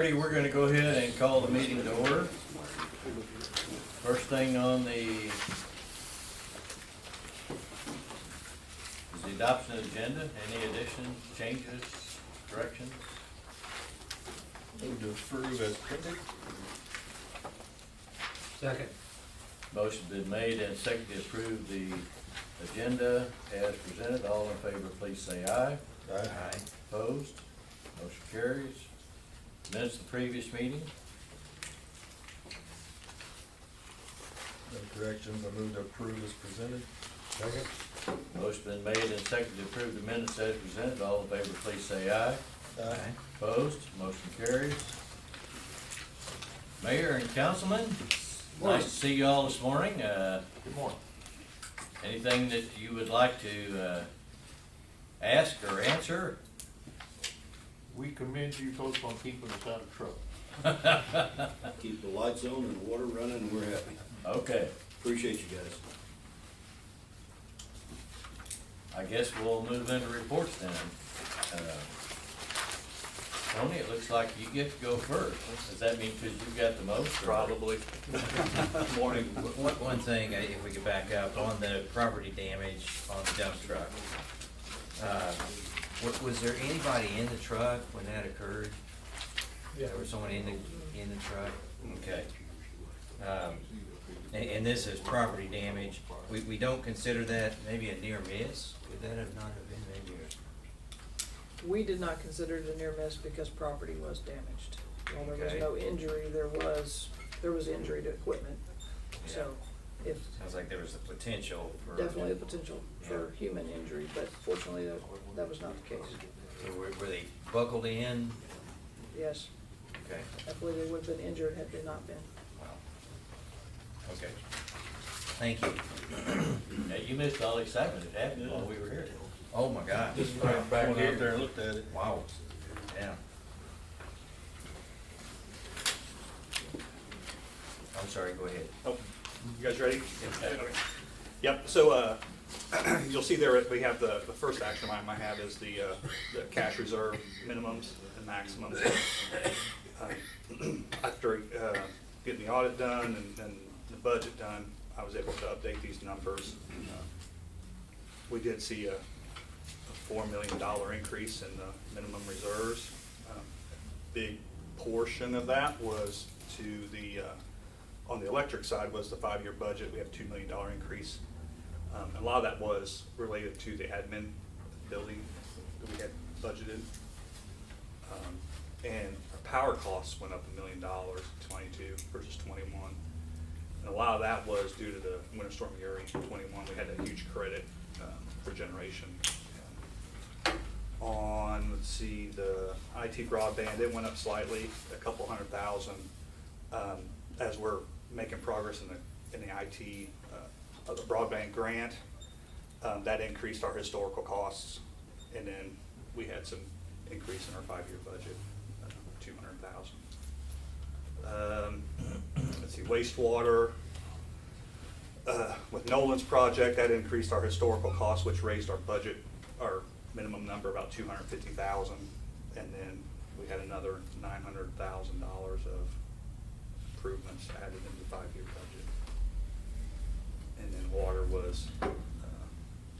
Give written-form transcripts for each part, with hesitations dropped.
We're going to go ahead and call the meeting to order. First thing on the is the adoption of the agenda. Any additions, changes, corrections? Move to approve as printed. Second. Motion been made and seconded to approve the agenda as presented. All in favor, please say aye. Aye. Opposed? Motion carries. Minutes of the previous meeting. No corrections, I move to approve as presented. Second. Motion been made and seconded to approve the minutes as presented. All in favor, please say aye. Aye. Opposed? Motion carries. Mayor and councilman, Morning. nice to see you all this morning. Good morning. Anything that you would like to ask or answer? We commend you folks on keeping us out of trouble. Keep the lights on and the water running, and we're happy. Okay, Appreciate you guys. I guess we'll move into reports then. Tony, it looks like you get to go first. Does that mean because you got the most? or- Probably. Morning. One thing, if we could back up, on the property damage on the dump truck. Was there anybody in the truck when that occurred? Yeah. There was someone in the truck? Okay. And this is property damage. We don't consider that maybe a near miss? Could that have not have been maybe We did not consider it a near miss because property was damaged. While there was Okay. no injury, there was injury to equipment. So if, sounds like there was the potential for. definitely the potential for Yeah. human injury, but fortunately that was not the case. So were they buckled in? Yes, Okay. I believe they would have been injured had they not been. Wow. Okay. Thank you. Hey, you missed all the excitement that happened while we were here. Oh, my God. Just right back Went out there here. and looked at it. Wow. Yeah. I'm sorry, go ahead. Oh, you guys ready? Okay. Yep, so, you'll see there, we have the first action item I have is the cash reserve minimums and maximums. After, getting the audit done and the budget done, I was able to update these numbers. We did see a $4 million increase in the minimum reserves. Big portion of that was to the, on the electric side was the 5-year budget. We have a $2 million increase. A lot of that was related to the admin building that we had budgeted. And our power costs went up $1 million, 22 versus 21. And a lot of that was due to the Winter Storm Uri 21. We had a huge credit for generation. On, let's see, the IT broadband, it went up slightly, a couple $100,000, as we're making progress in the IT, of the broadband grant. That increased our historical costs, and then we had some increase in our 5-year budget, 200,000. Let's see, wastewater, with Nolan's project, that increased our historical costs, which raised our budget, our minimum number about 250,000, and then we had another $900,000 of improvements added in the 5-year budget. And then water was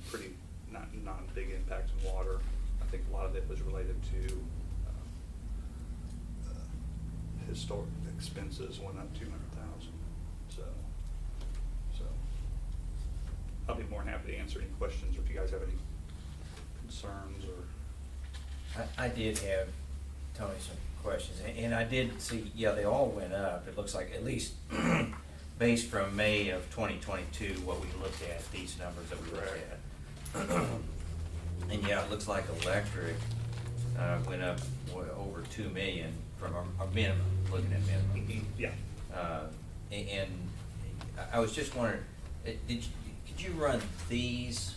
pretty not a big impact in water. I think a lot of it was related to historic expenses went up 200,000. So I'll be more than happy to answer any questions, or if you guys have any concerns or. I did have, Tony, some questions, and I did see, yeah, they all went up. It looks like, at least based from May of 2022, what we looked at, these numbers that we looked at. And yeah, it looks like electric went up over 2 million from our minimum, looking at minimum. Yeah. And I was just wondering, could you run these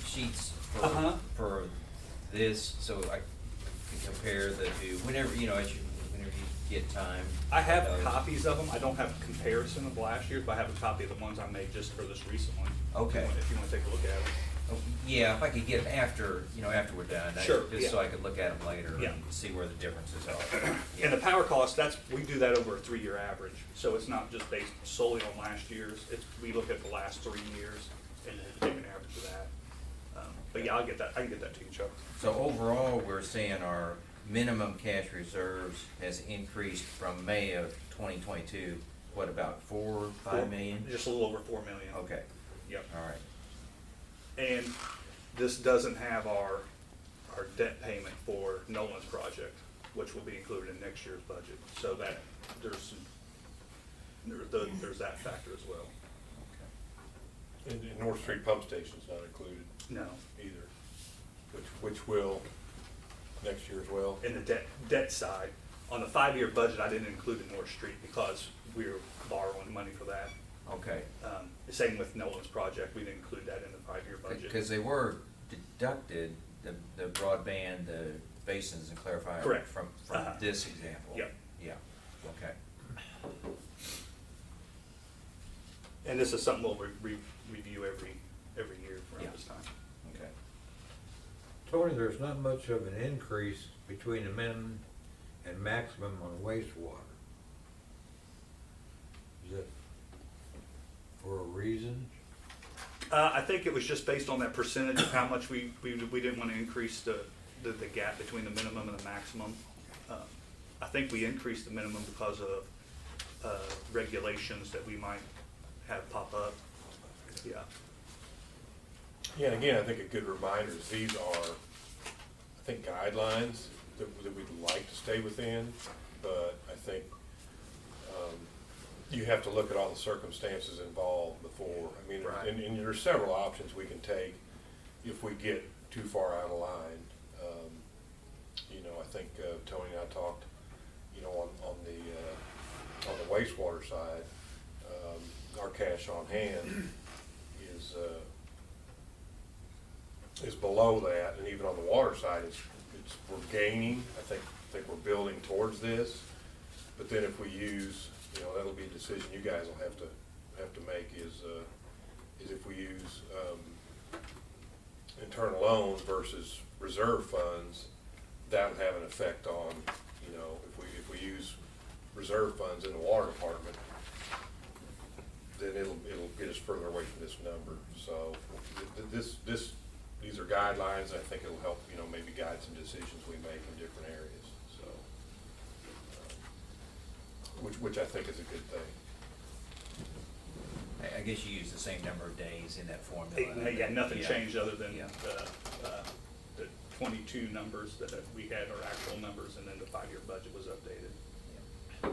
sheets for this, so I can compare the two, whenever you get time? I have copies of them. I don't have a comparison of last year's, but I have a copy of the ones I made just for this recent one. Okay. If you want to take a look at them. Oh, yeah, if I could get after, after we're done. Sure, Just so yeah. I could look at them later Yeah. and see where the differences are. And the power cost, we do that over a 3-year average, so it's not just based solely on last year's, we look at the last 3 years and then take an average of that. But yeah, I can get that to you, Chuck. So overall, we're seeing our minimum cash reserves has increased from May of 2022, what, about 5 million? Just a little over 4 million. Okay, Yep. all right. And this doesn't have our debt payment for Nolan's project, which will be included in next year's budget. So that, there's that factor as well. And North Street Pump Station's not included No. either, which will next year as well. In the debt side, on the 5-year budget, I didn't include the North Street because we were borrowing money for that. Okay. Same with Nolan's project, we didn't include that in the 5-year budget. Because they were deducted, the broadband, the basins and clarifiers. Correct. From Uh-huh. this example. Yep. Yeah, okay. And this is something we'll review every year Yeah. around this time. Okay. Tony, there's not much of an increase between the minimum and maximum on wastewater. Is that for a reason? I think it was just based on that percentage of how much we didn't want to increase the gap between the minimum and the maximum. I think we increased the minimum because of regulations that we might have pop up. Yeah. Yeah, and again, I think a good reminder is these are, I think, guidelines that we'd like to stay within, but I think you have to look at all the circumstances involved before. I mean, Right. and there's several options we can take if we get too far out of line. I think Tony and I talked, on the wastewater side, our cash on hand is below that, and even on the water side, we're gaining. I think we're building towards this. But then if we use, that'll be a decision you guys will have to make is if we use internal loans versus reserve funds, that would have an effect on, if we use reserve funds in the water department, then it'll get us further away from this number. So these are guidelines. I think it'll help, maybe guide some decisions we make in different areas. So, which I think is a good thing. I guess you use the same number of days in that formula. Yeah, nothing Yeah. changed other than Yeah. the 22 numbers that we had are actual numbers, and then the 5-year budget was updated. Yeah.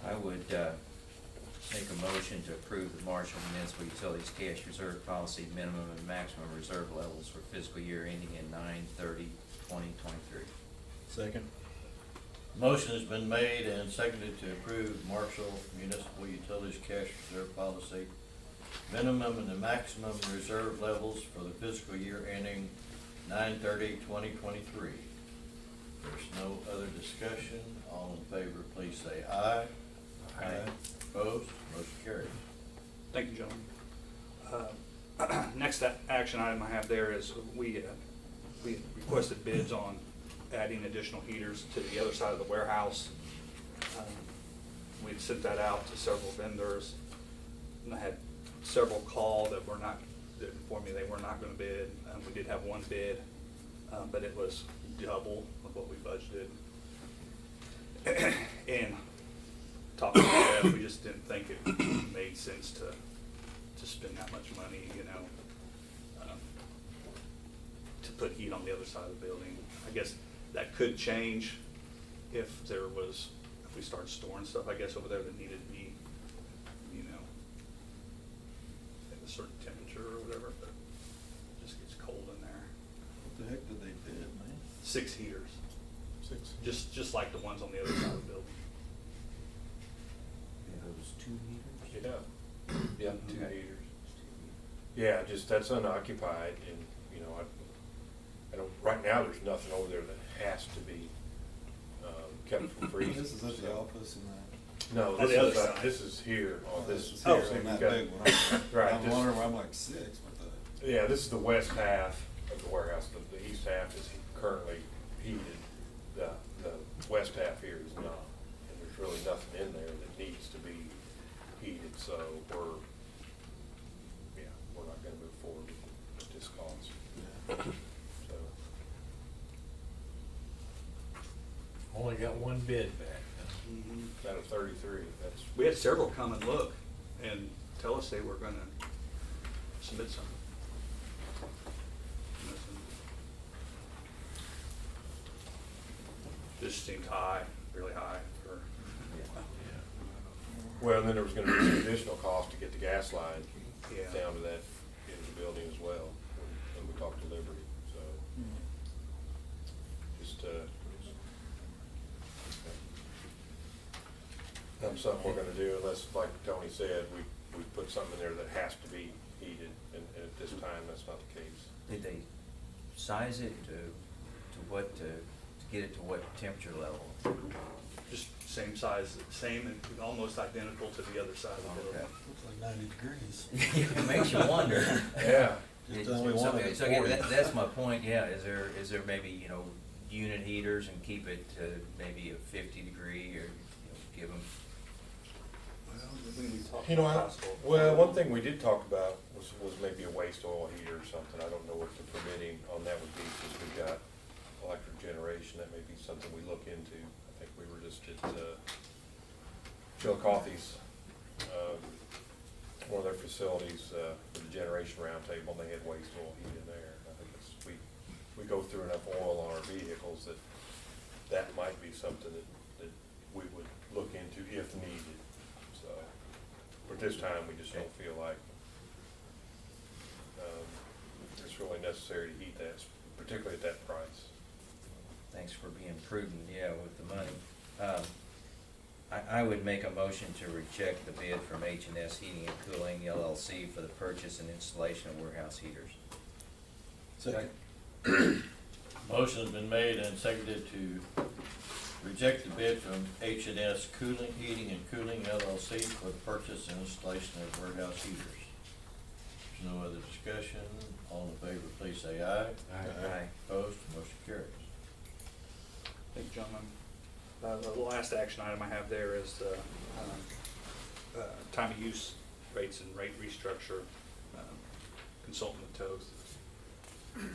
I would make a motion to approve the Marshall Municipal Utilities Cash Reserve Policy minimum and maximum reserve levels for fiscal year ending in 9/30/2023. Second. Motion has been made and seconded to approve Marshall Municipal Utilities Cash Reserve Policy minimum and the maximum reserve levels for the fiscal year ending 9/30/2023. There's no other discussion. All in favor, please say aye. Aye. Opposed? Motion carries. Thank you, gentlemen. Next action item I have there is we requested bids on adding additional heaters to the other side of the warehouse. We'd sent that out to several vendors, and I had several call that informed me they were not gonna bid. We did have one bid, but it was double of what we budgeted. And talking to Jeff, we just didn't think it made sense to spend that much money, to put heat on the other side of the building. I guess that could change if we started storing stuff, I guess, over there that needed to be, at a certain temperature or whatever, but it just gets cold in there. What the heck did they bid, man? 6 heaters, 6. just like the ones on the other side of the building. Those 2 meters? Yeah. Yeah, 2 Okay. heaters. Yeah, that's unoccupied, and, I don't, right now, there's nothing over there that has to be kept from freezing. This is at the so. office and that. No, On the other side. this is here on this. Oh, see, on we've that got- big one. Right, I'm just- wondering why I'm like 6 with that. Yeah, this is the west half of the warehouse. The east half is currently heated. The west half here is not. And there's really nothing in there that needs to be heated, so we're not gonna move forward with this cost. So, Only got one bid back. out of 33, that's. We had several come and look and tell us they were gonna submit something. Just seemed high, really high for. Well, and then there was gonna be some additional cost to get the gas line Yeah. down to that end of the building as well, when we talked to Liberty, so. Just, not something we're gonna do unless, like Tony said, we put something in there that has to be heated, and at this time, that's not the case. Did they size it to what, to get it to what temperature level? Just same size, same and almost identical to the other side of the building. Okay. Looks like 90 degrees. It makes you wonder. Yeah. Just only one of So the again, 40. that's my point, yeah, is there maybe, unit heaters and keep it to maybe a 50 degree or, give them, Well, one thing we did talk about was maybe a waste oil heater or something. I don't know what the permitting on that would be, since we've got electric generation. That may be something we look into. I think we were just at Chillicothe's, one of their facilities, for the generation roundtable, and they had waste oil heat in there. I think we go through enough oil on our vehicles that might be something that we would look into if needed, so. But this time, we just don't feel like, it's really necessary to heat that, particularly at that price. thanks for being prudent, yeah, with the money. I would make a motion to reject the bid from H&S Heating and Cooling LLC for the purchase and installation of warehouse heaters. Second. Motion's been made and seconded to reject the bid from H&S Cooling, Heating and Cooling LLC for the purchase and installation of warehouse heaters. There's no other discussion. All in favor, please say aye. Aye. Opposed, motion carries. Thank you, gentlemen. The last action item I have there is the time of use rates and rate restructure, consultant with Toth.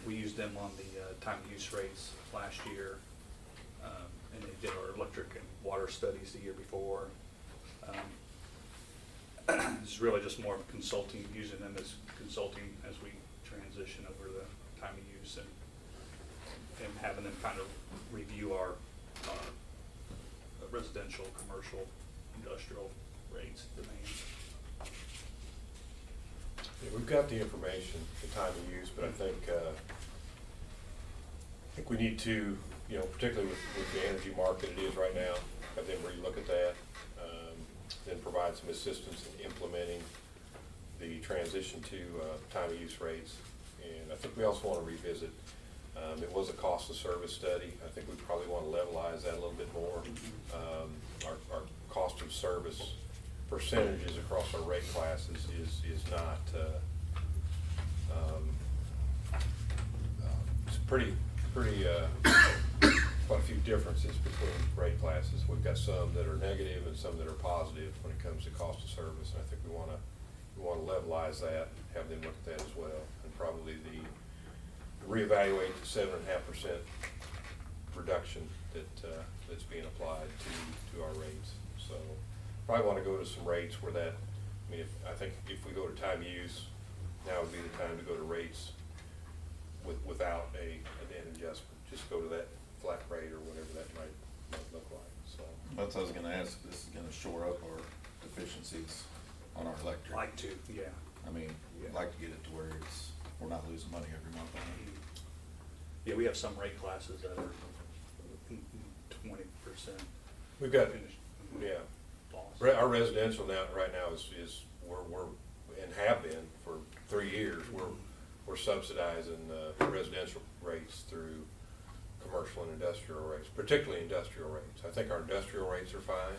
We used them on the time of use rates last year, and they did our electric and water studies the year before. This is really just more of consulting, using them as consulting as we transition over the time of use and having them kind of review our residential, commercial, industrial rates, demands. Yeah, we've got the information, the time of use, but I think we need to, particularly with the energy market it is right now, have them relook at that, then provide some assistance in implementing the transition to time of use rates. And I think we also want to revisit, it was a cost of service study. I think we probably want to levelize that a little bit more. Our cost of service percentages across our rate classes is not, it's pretty, quite a few differences between rate classes. We've got some that are negative and some that are positive when it comes to cost of service. And I think we want to levelize that, have them look at that as well, and probably reevaluate the 7.5% reduction that's being applied to our rates. So probably want to go to some rates where that, I think if we go to time use, now would be the time to go to rates without an adjustment. Just go to that flat rate or whatever that might look like, so. That's what I was gonna ask, if this is gonna shore up our deficiencies on our electric. Like to, yeah. I mean, Yeah. like to get it to where we're not losing money every month on it. Yeah, we have some rate classes that are 20%. We've got, finished. yeah, Loss. our residential now, right now is we're, and have been for 3 years, we're subsidizing residential rates through commercial and industrial rates, particularly industrial rates. I think our industrial rates are fine.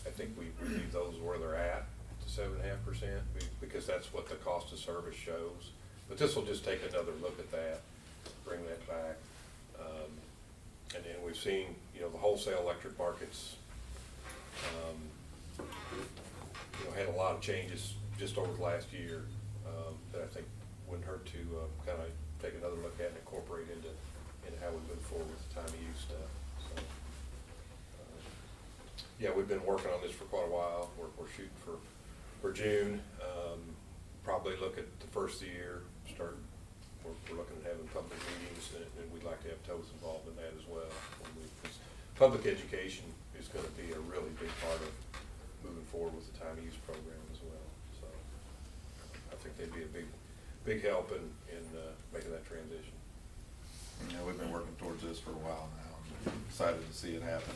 I think we leave those where they're at 7.5%, because that's what the cost of service shows. But this will just take another look at that, bring that back. And then we've seen, you know, the wholesale electric markets, you know, had a lot of changes just over the last year, that I think wouldn't hurt to, kind of take another look at and incorporate into how we move forward with the time of use stuff, so. Yeah, we've been working on this for quite a while. We're shooting for June. Probably look at the first of the year, we're looking at having public meetings, and we'd like to have TOS involved in that as well. Because public education is gonna be a really big part of moving forward with the time of use program as well. So I think they'd be a big help in making that transition. You know, we've been working towards this for a while now, and I'm excited to see it happen.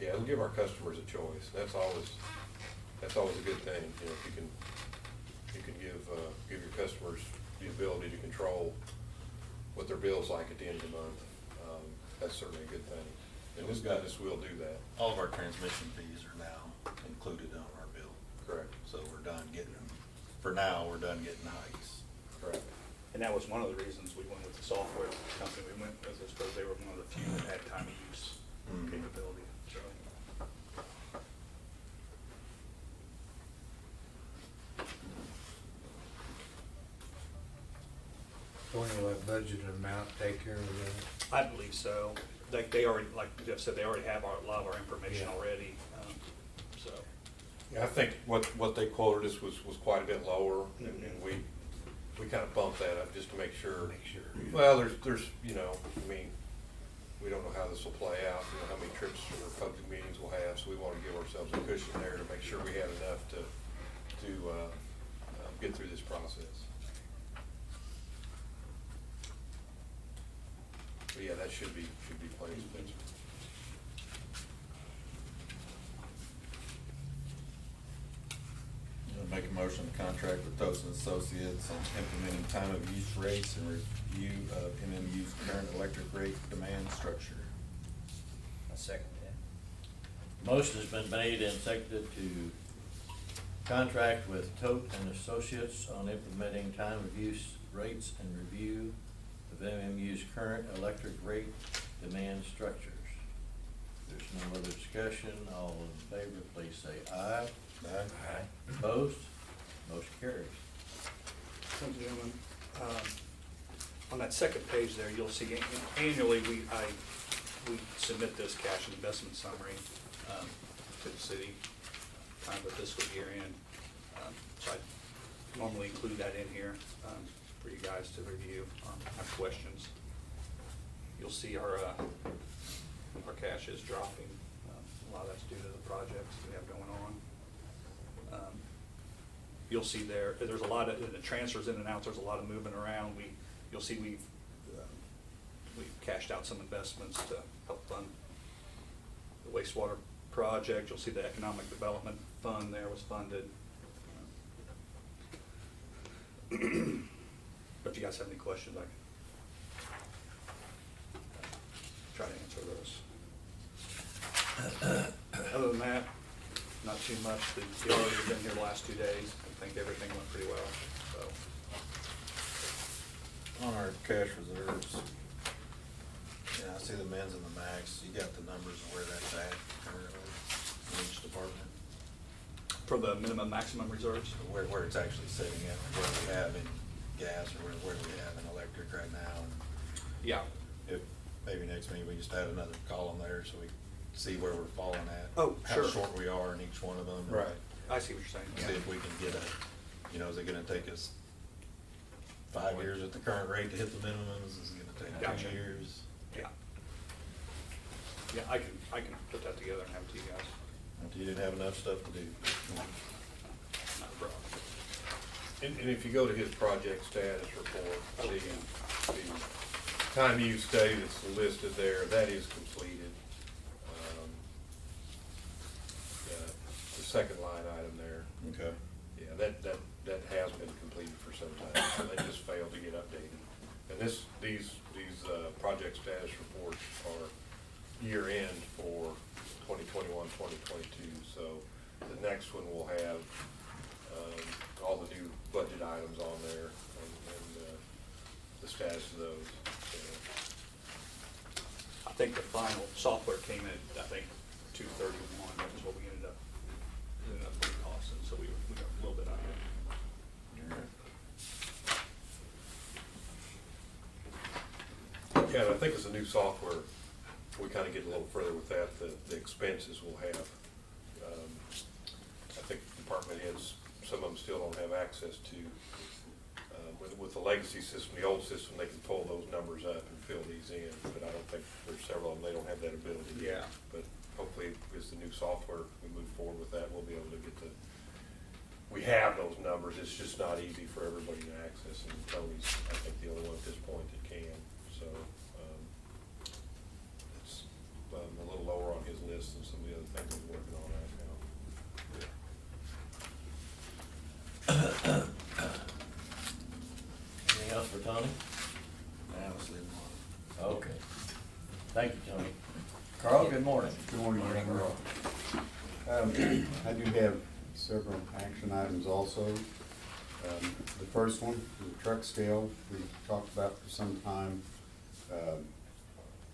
Yeah, it'll give our customers a choice. That's always a good thing, you know, if you can give your customers the ability to control what their bill's like at the end of the month. That's certainly a good thing. And this will do that. All of our transmission fees are now included on our bill. Correct. So we're done getting, for now, we're done getting hikes. Correct. And that was one of the reasons we went with the software company we went with, is because they were one of the few that had time of use capability, so. Tony, will that budgeted amount take care of that? I believe so. They already, like Jeff said, they already have a lot of our information Yeah. already, so. Yeah, I think what they quoted us was quite a bit lower, and we kind of bumped that up just to make sure. Well, there's, you know, I mean, we don't know how this will play out, you know, how many trips or public meetings we'll have, so we want to give ourselves a cushion there to make sure we have enough to get through this process. But yeah, that should be plenty expensive. Make a motion to contract with TOS and Associates on implementing time of use rates and review of MMU's current electric rate demand structure. I second that. Motion has been made and seconded to contract with Tote and Associates on implementing time of use rates and review of MMU's current electric rate demand structures. If there's no other discussion, all in favor, please say aye. Aye. Opposed? Motion carries. Thank you, gentlemen. On that second page there, you'll see annually, we submit this cash investment summary to the city, kind of a fiscal year end. So I normally include that in here for you guys to review, have questions. You'll see our cash is dropping. A lot of that's due to the projects we have going on. You'll see there's a lot of, the transfers in and out, there's a lot of movement around. You'll see we've cashed out some investments to help fund the wastewater project. You'll see the economic development fund there was funded. But if you guys have any questions, I can try to answer those. Other than that, not too much. The auditors have been here the last 2 days. I think everything went pretty well, so. On our cash reserves, yeah, I see the mins and the max. You got the numbers of where that's at currently in each department? For the minimum maximum reserves? Where it's actually sitting at, where we have in gas or where we have in electric right now. And Yeah. if maybe next meeting, we just add another column there so we see where we're falling at. Oh, sure. How short we are in each one of them. Right. I see what you're saying. See if we can get you know, is it gonna take us 5 years at the current rate to hit the minimums? Is it gonna take Gotcha. 2 years? Yeah. Yeah, I can put that together and have it to you guys. If you didn't have enough stuff to do. Not a problem. And if you go to his project status report, Oh, the yeah. time use day that's listed there, that is completed. The second line item there, Okay. yeah, that has been completed for some time, so they just failed to get updated. And these project status reports are year end for 2021, 2022. So the next one will have all the new budget items on there and the status of those. So, I think the final software came in, I think, 231, that was what we ended up costing, so we got a little bit out of it. yeah, and I think as a new software, we kind of get a little further with that, the expenses we'll have. I think department heads, some of them still don't have access to, with the legacy system, the old system, they can pull those numbers up and fill these in, but I don't think, there's several of them, they don't have that ability yet. Yeah. But hopefully, as the new software, we move forward with that, we'll be able to get we have those numbers, it's just not easy for everybody to access, and Tony's, I think, the only one at this point that can, so, it's a little lower on his list than some of the other things he's working on right now. Anything else for Tony? Now, let's leave them on. Okay. Thank you, Tony. Carl, good morning. Good morning, Carl. I do have several action items also. The first one, the truck scale, we talked about for some time.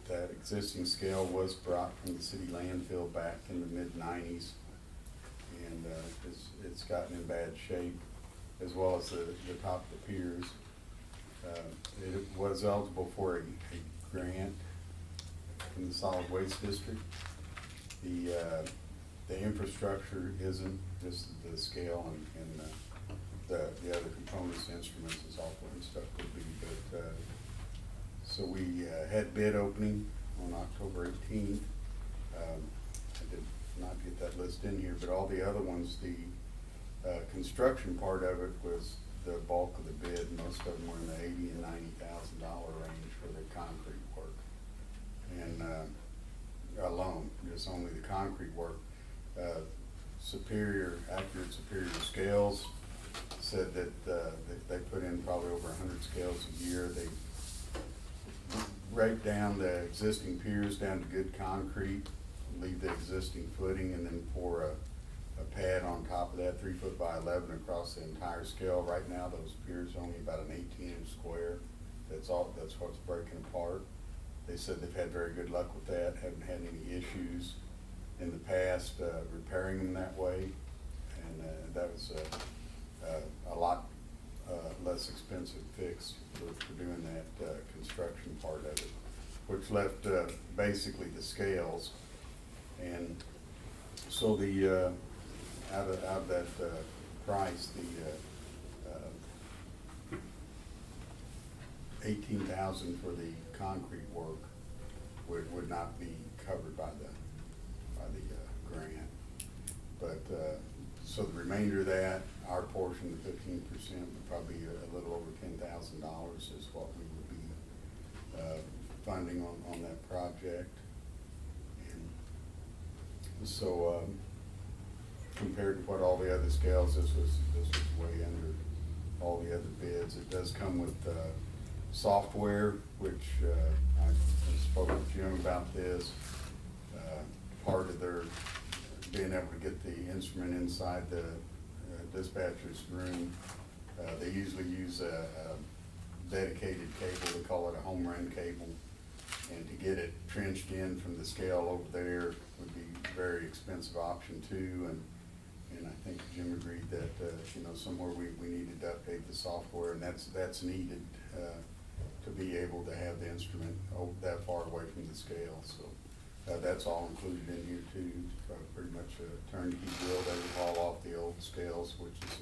That existing scale was brought from the city landfill back in the mid-90s. And it's gotten in bad shape, as well as the top of the piers. It was eligible for a grant from the solid waste district. The infrastructure isn't, just the scale and the other components, instruments and software and stuff would be, but, so we had bid opening on October 18th. I did not get that list in here, but all the other ones, the construction part of it was the bulk of the bid. Most of them were in the $80,000 and $90,000 range for the concrete work. And alone, just only the concrete work. Accurate Superior Scales said that they put in probably over 100 scales a year. They break down the existing piers down to good concrete, leave the existing footing, and then pour a pad on top of that, 3 foot by 11 across the entire scale. Right now, those piers are only about an 18-inch square. That's what's breaking apart. They said they've had very good luck with that, haven't had any issues in the past repairing them that way, and that was a lot less expensive fix for doing that construction part of it, which left basically the scales. And so the out of that price, the $18,000 for the concrete work would not be covered by the grant. But so the remainder of that, our portion, the 15%, would probably be a little over $10,000 is what we would be funding on that project. And so compared to what all the other scales, this was way under all the other bids. It does come with software, which I spoke with Jim about this. Part of their being able to get the instrument inside the dispatcher's room, they usually use a dedicated cable. They call it a home run cable. And to get it trenched in from the scale over there would be a very expensive option too. And I think Jim agreed that, somewhere we needed to update the software, and that's needed to be able to have the instrument that far away from the scale. So that's all included in here too. Pretty much a turnkey deal. They would haul off the old scales, which is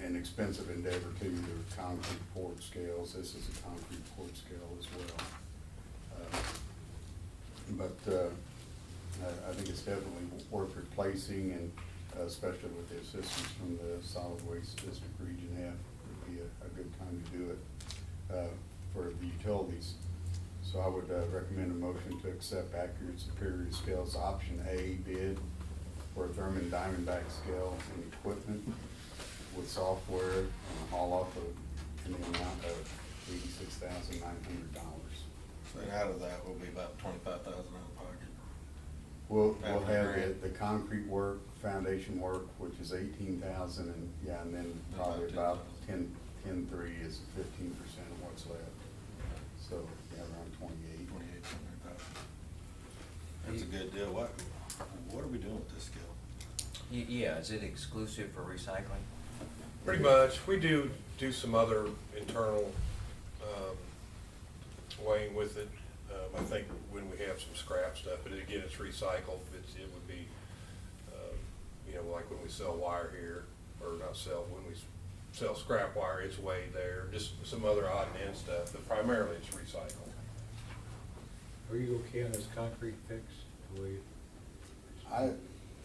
an expensive endeavor too. They're concrete poured scales. This is a concrete poured scale as well. But I think it's definitely worth replacing, and especially with the assistance from the Solid Waste District Region F, would be a good time to do it for the utilities. So I would recommend a motion to accept Accurate Superior Scales Option A bid for a Thurman Diamondback scale and equipment with software and haul off in the amount of $86,900. So out of that will be about 25,000 out of pocket. We'll After have grant. the concrete work, foundation work, which is 18,000, and, yeah, and then probably about 10.3 is 15% of what's left. So, yeah, around 28. 28,000. That's a good deal. What are we doing with this scale? Yeah, is it exclusive for recycling? Pretty much. We do some other internal weighing with it. I think when we have some scrap stuff, but again, it's recycled. It would be, you know, like when we sell wire here, or not sell, when we sell scrap wire, it's weighed there. Just some other odd and end stuff, but primarily it's recycled. Are you okay on this concrete fix?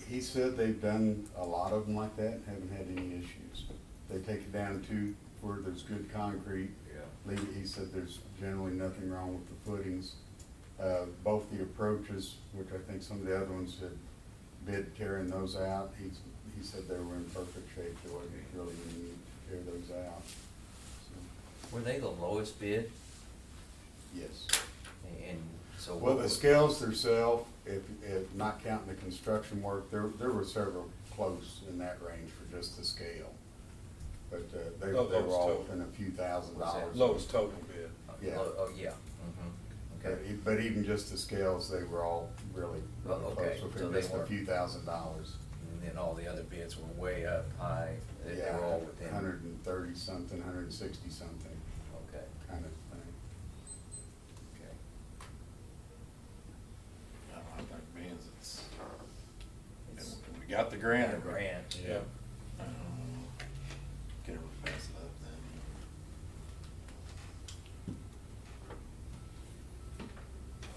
He said they've done a lot of them like that, and haven't had any issues. They take it down to where there's good concrete. Yeah. He said there's generally nothing wrong with the footings. Both the approaches, which I think some of the other ones had bid tearing those out, he said they were in perfect shape. There wasn't really any need to tear those out. So, Were they the lowest bid? yes. And so. Well, what the was- scales themselves, if not counting the construction work, there were several close in that range for just the scale. But they were Lowest all total. within a few $1,000s. Lowest total bid. Yeah. Oh, yeah. Mm-hmm. Okay. But even just the scales, they were all really Oh, okay. close, So within they just a weren't- few $1,000s. And then all the other bids were way up high. They Yeah, were all within. 130 something, 160 something Okay, kind of thing. okay. No, I think being we got the grant. Got a grant. Yeah. Can we pass it up then?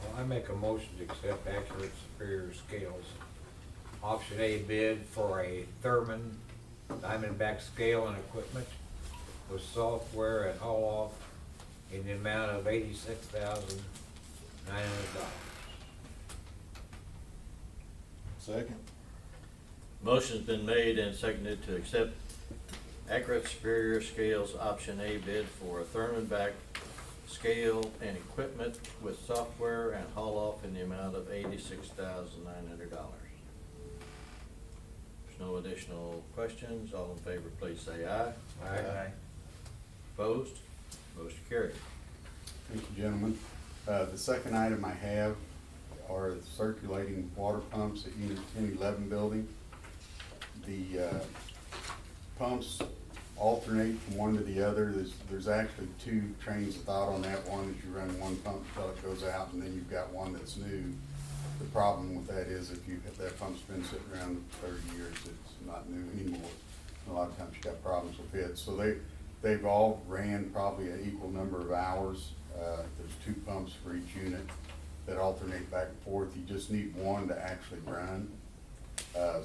Well, I make a motion to accept Accurate Superior Scales. Option A bid for a Thurman Diamondback scale and equipment with software and haul off in the amount of $86,900. Second? Motion's been made and seconded to accept Accurate Superior Scales Option A bid for a Thurman back scale and equipment with software and haul off in the amount of $86,900. There's no additional questions. All in favor, please say aye. Aye. Opposed? Motion carried. Thank you, gentlemen. The second item I have are circulating water pumps at Unit 1011 building. The pumps alternate from one to the other. There's actually two trains of thought on that. One is you run one pump until it goes out, and then you've got one that's new. The problem with that is if that pump's been sitting around 30 years, it's not new anymore. A lot of times you got problems with it. So they've all ran probably an equal number of hours. There's two pumps for each unit that alternate back and forth. You just need one to actually run.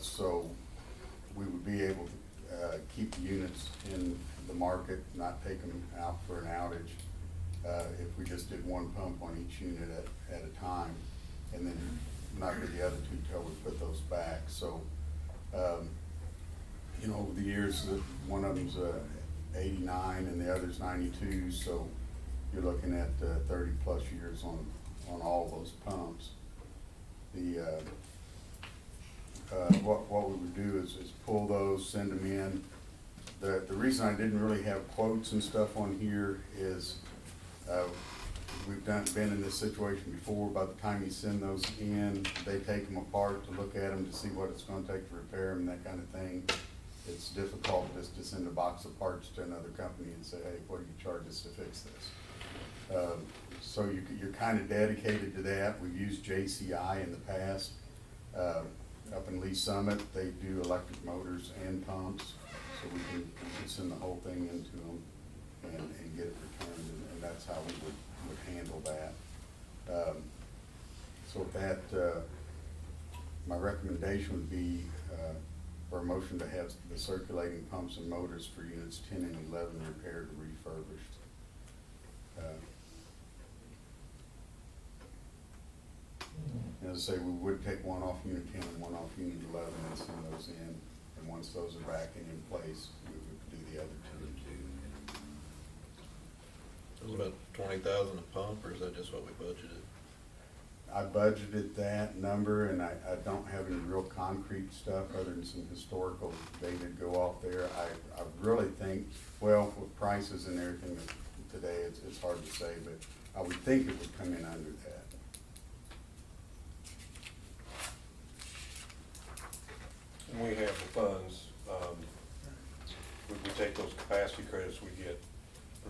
So we would be able to keep the units in the market, not take them out for an outage, if we just did one pump on each unit at a time, and then not do the other two till we put those back. So, you know, over the years, one of them's 89 and the other's 92, so you're looking at 30+ years on all those pumps. What we would do is pull those, send them in. The reason I didn't really have quotes and stuff on here is we've been in this situation before. By the time you send those in, they take them apart to look at them to see what it's gonna take to repair them and that kind of thing. It's difficult just to send a box of parts to another company and say, hey, what do you charge us to fix this? So you're kind of dedicated to that. We've used JCI in the past. Up in Lee Summit, they do electric motors and pumps, so we can send the whole thing into them and get it returned, and that's how we would handle that. So with that, my recommendation would be for a motion to have the circulating pumps and motors for units 10 and 11 repaired and refurbished. As I say, we would take one off Unit 10 and one off Unit 11 and send those in, and once those are back and in place, we would do the other two. It was about 20,000 a pump, or is that just what we budgeted? I budgeted that number, and I don't have any real concrete stuff other than some historical data to go off there. I really think, well, with prices and everything today, it's hard to say, but I would think it would come in under that. And we have the funds, we take those capacity credits we get for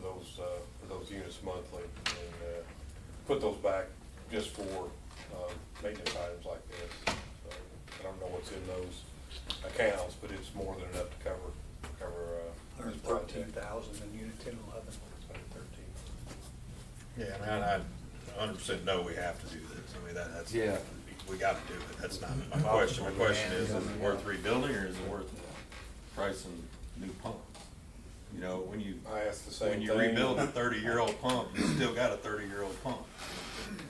those units monthly and, put those back just for, maintenance items like this. So, I don't know what's in those accounts, but it's more than enough to cover, this project. 13,000 in Unit 10, 11. 13. Yeah, I mean, I 100% know we have to do this. I mean, that's, Yeah. we got to do it. That's not my question. My question is it worth rebuilding, or is it worth pricing new pumps? You know, when you, I asked the same when you thing. rebuild a 30-year-old pump, you still got a 30-year-old pump.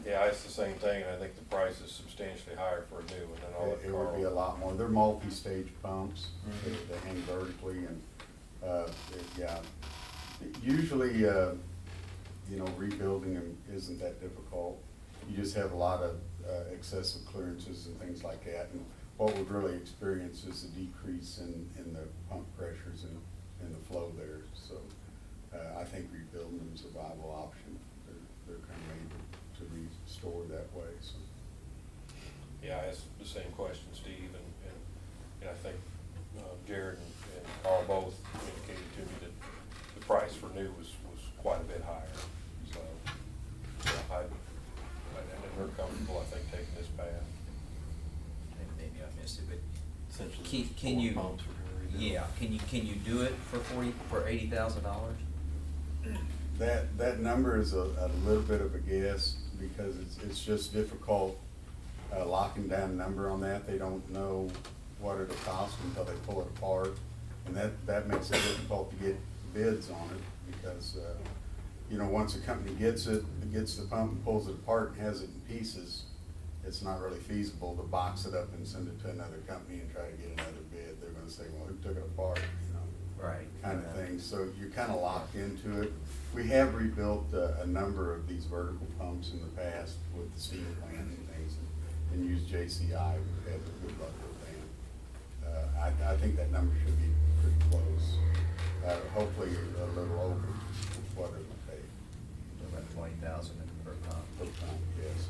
Yeah, I asked the same thing, and I think the price is substantially higher for a new one, and I'll let It would be a Carl. lot more. They're multi-stage pumps. Mhm. They hang vertically and, yeah. Usually, you know, rebuilding them isn't that difficult. You just have a lot of excessive clearances and things like that. And what we've really experienced is a decrease in the pump pressures and the flow there. So I think rebuilding them is a viable option. They're kind of made to restore that way, so. Yeah, I asked the same question, Steve, and I think Jared and Carl both indicated to me that the price for new was quite a bit higher. So, yeah, and we're comfortable, I think, taking this path. Maybe I missed it, but Essentially, can four you, pumps we're gonna rebuild. yeah, can you do it for $80,000? That number is a little bit of a guess, because it's just difficult locking down a number on that. They don't know what it'll cost until they pull it apart. And that makes it difficult to get bids on it, because, you know, once a company gets the pump and pulls it apart and has it in pieces, it's not really feasible to box it up and send it to another company and try to get another bid. They're gonna say, well, who took it apart, you know? Right. Kind of thing, so you're kind of locked into it. We have rebuilt a number of these vertical pumps in the past with the steel plant and things, and used JCI. We've had good luck with them. I think that number should be pretty close, hopefully a little over what it would take About 20,000 per pump. per pump, yes.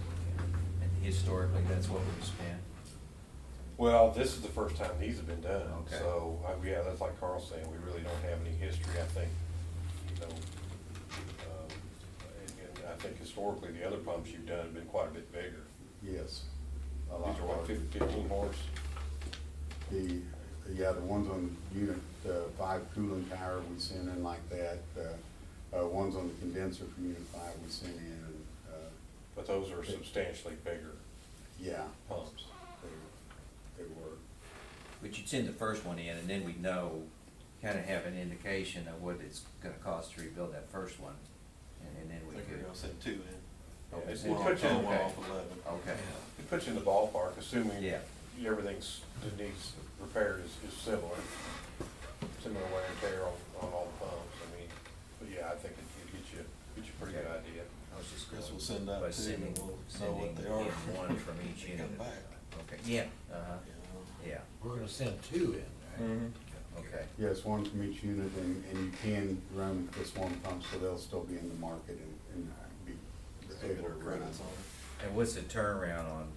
And historically, that's what we've spent. Well, this is the first time these have been done, Okay. so, yeah, that's like Carl's saying, we really don't have any history, I think, you know. And I think historically, the other pumps you've done have been quite a bit bigger. Yes. A These lot are what, larger. 15 horse? The ones on unit 5 cooling tower, we sent in like that. Ones on the condenser for unit 5, we sent in, But those are substantially bigger yeah, pumps. they were. But you'd send the first one in, and then we'd know, kind of have an indication of what it's gonna cost to rebuild that first one, and then I we think we're could. gonna send 2 in. Okay. It's It one on puts you- 10, one okay. off 11. Okay, It puts you in the ballpark, assuming Yeah. everything's, that needs repaired is similar wear and tear on all the pumps. I mean, but yeah, I think it gets you a pretty good Okay. idea. I was just Guess going we'll send out by 2 sending, and we'll know sending what they are. in one from each Come unit. back. Okay, yeah, uh-huh, yeah, We're gonna send 2 in, right? Mhm. okay. Yes, one from each unit, and you can run just one pump, so they'll still be in the market and be Still get able our to run. credits on it. And what's the turnaround on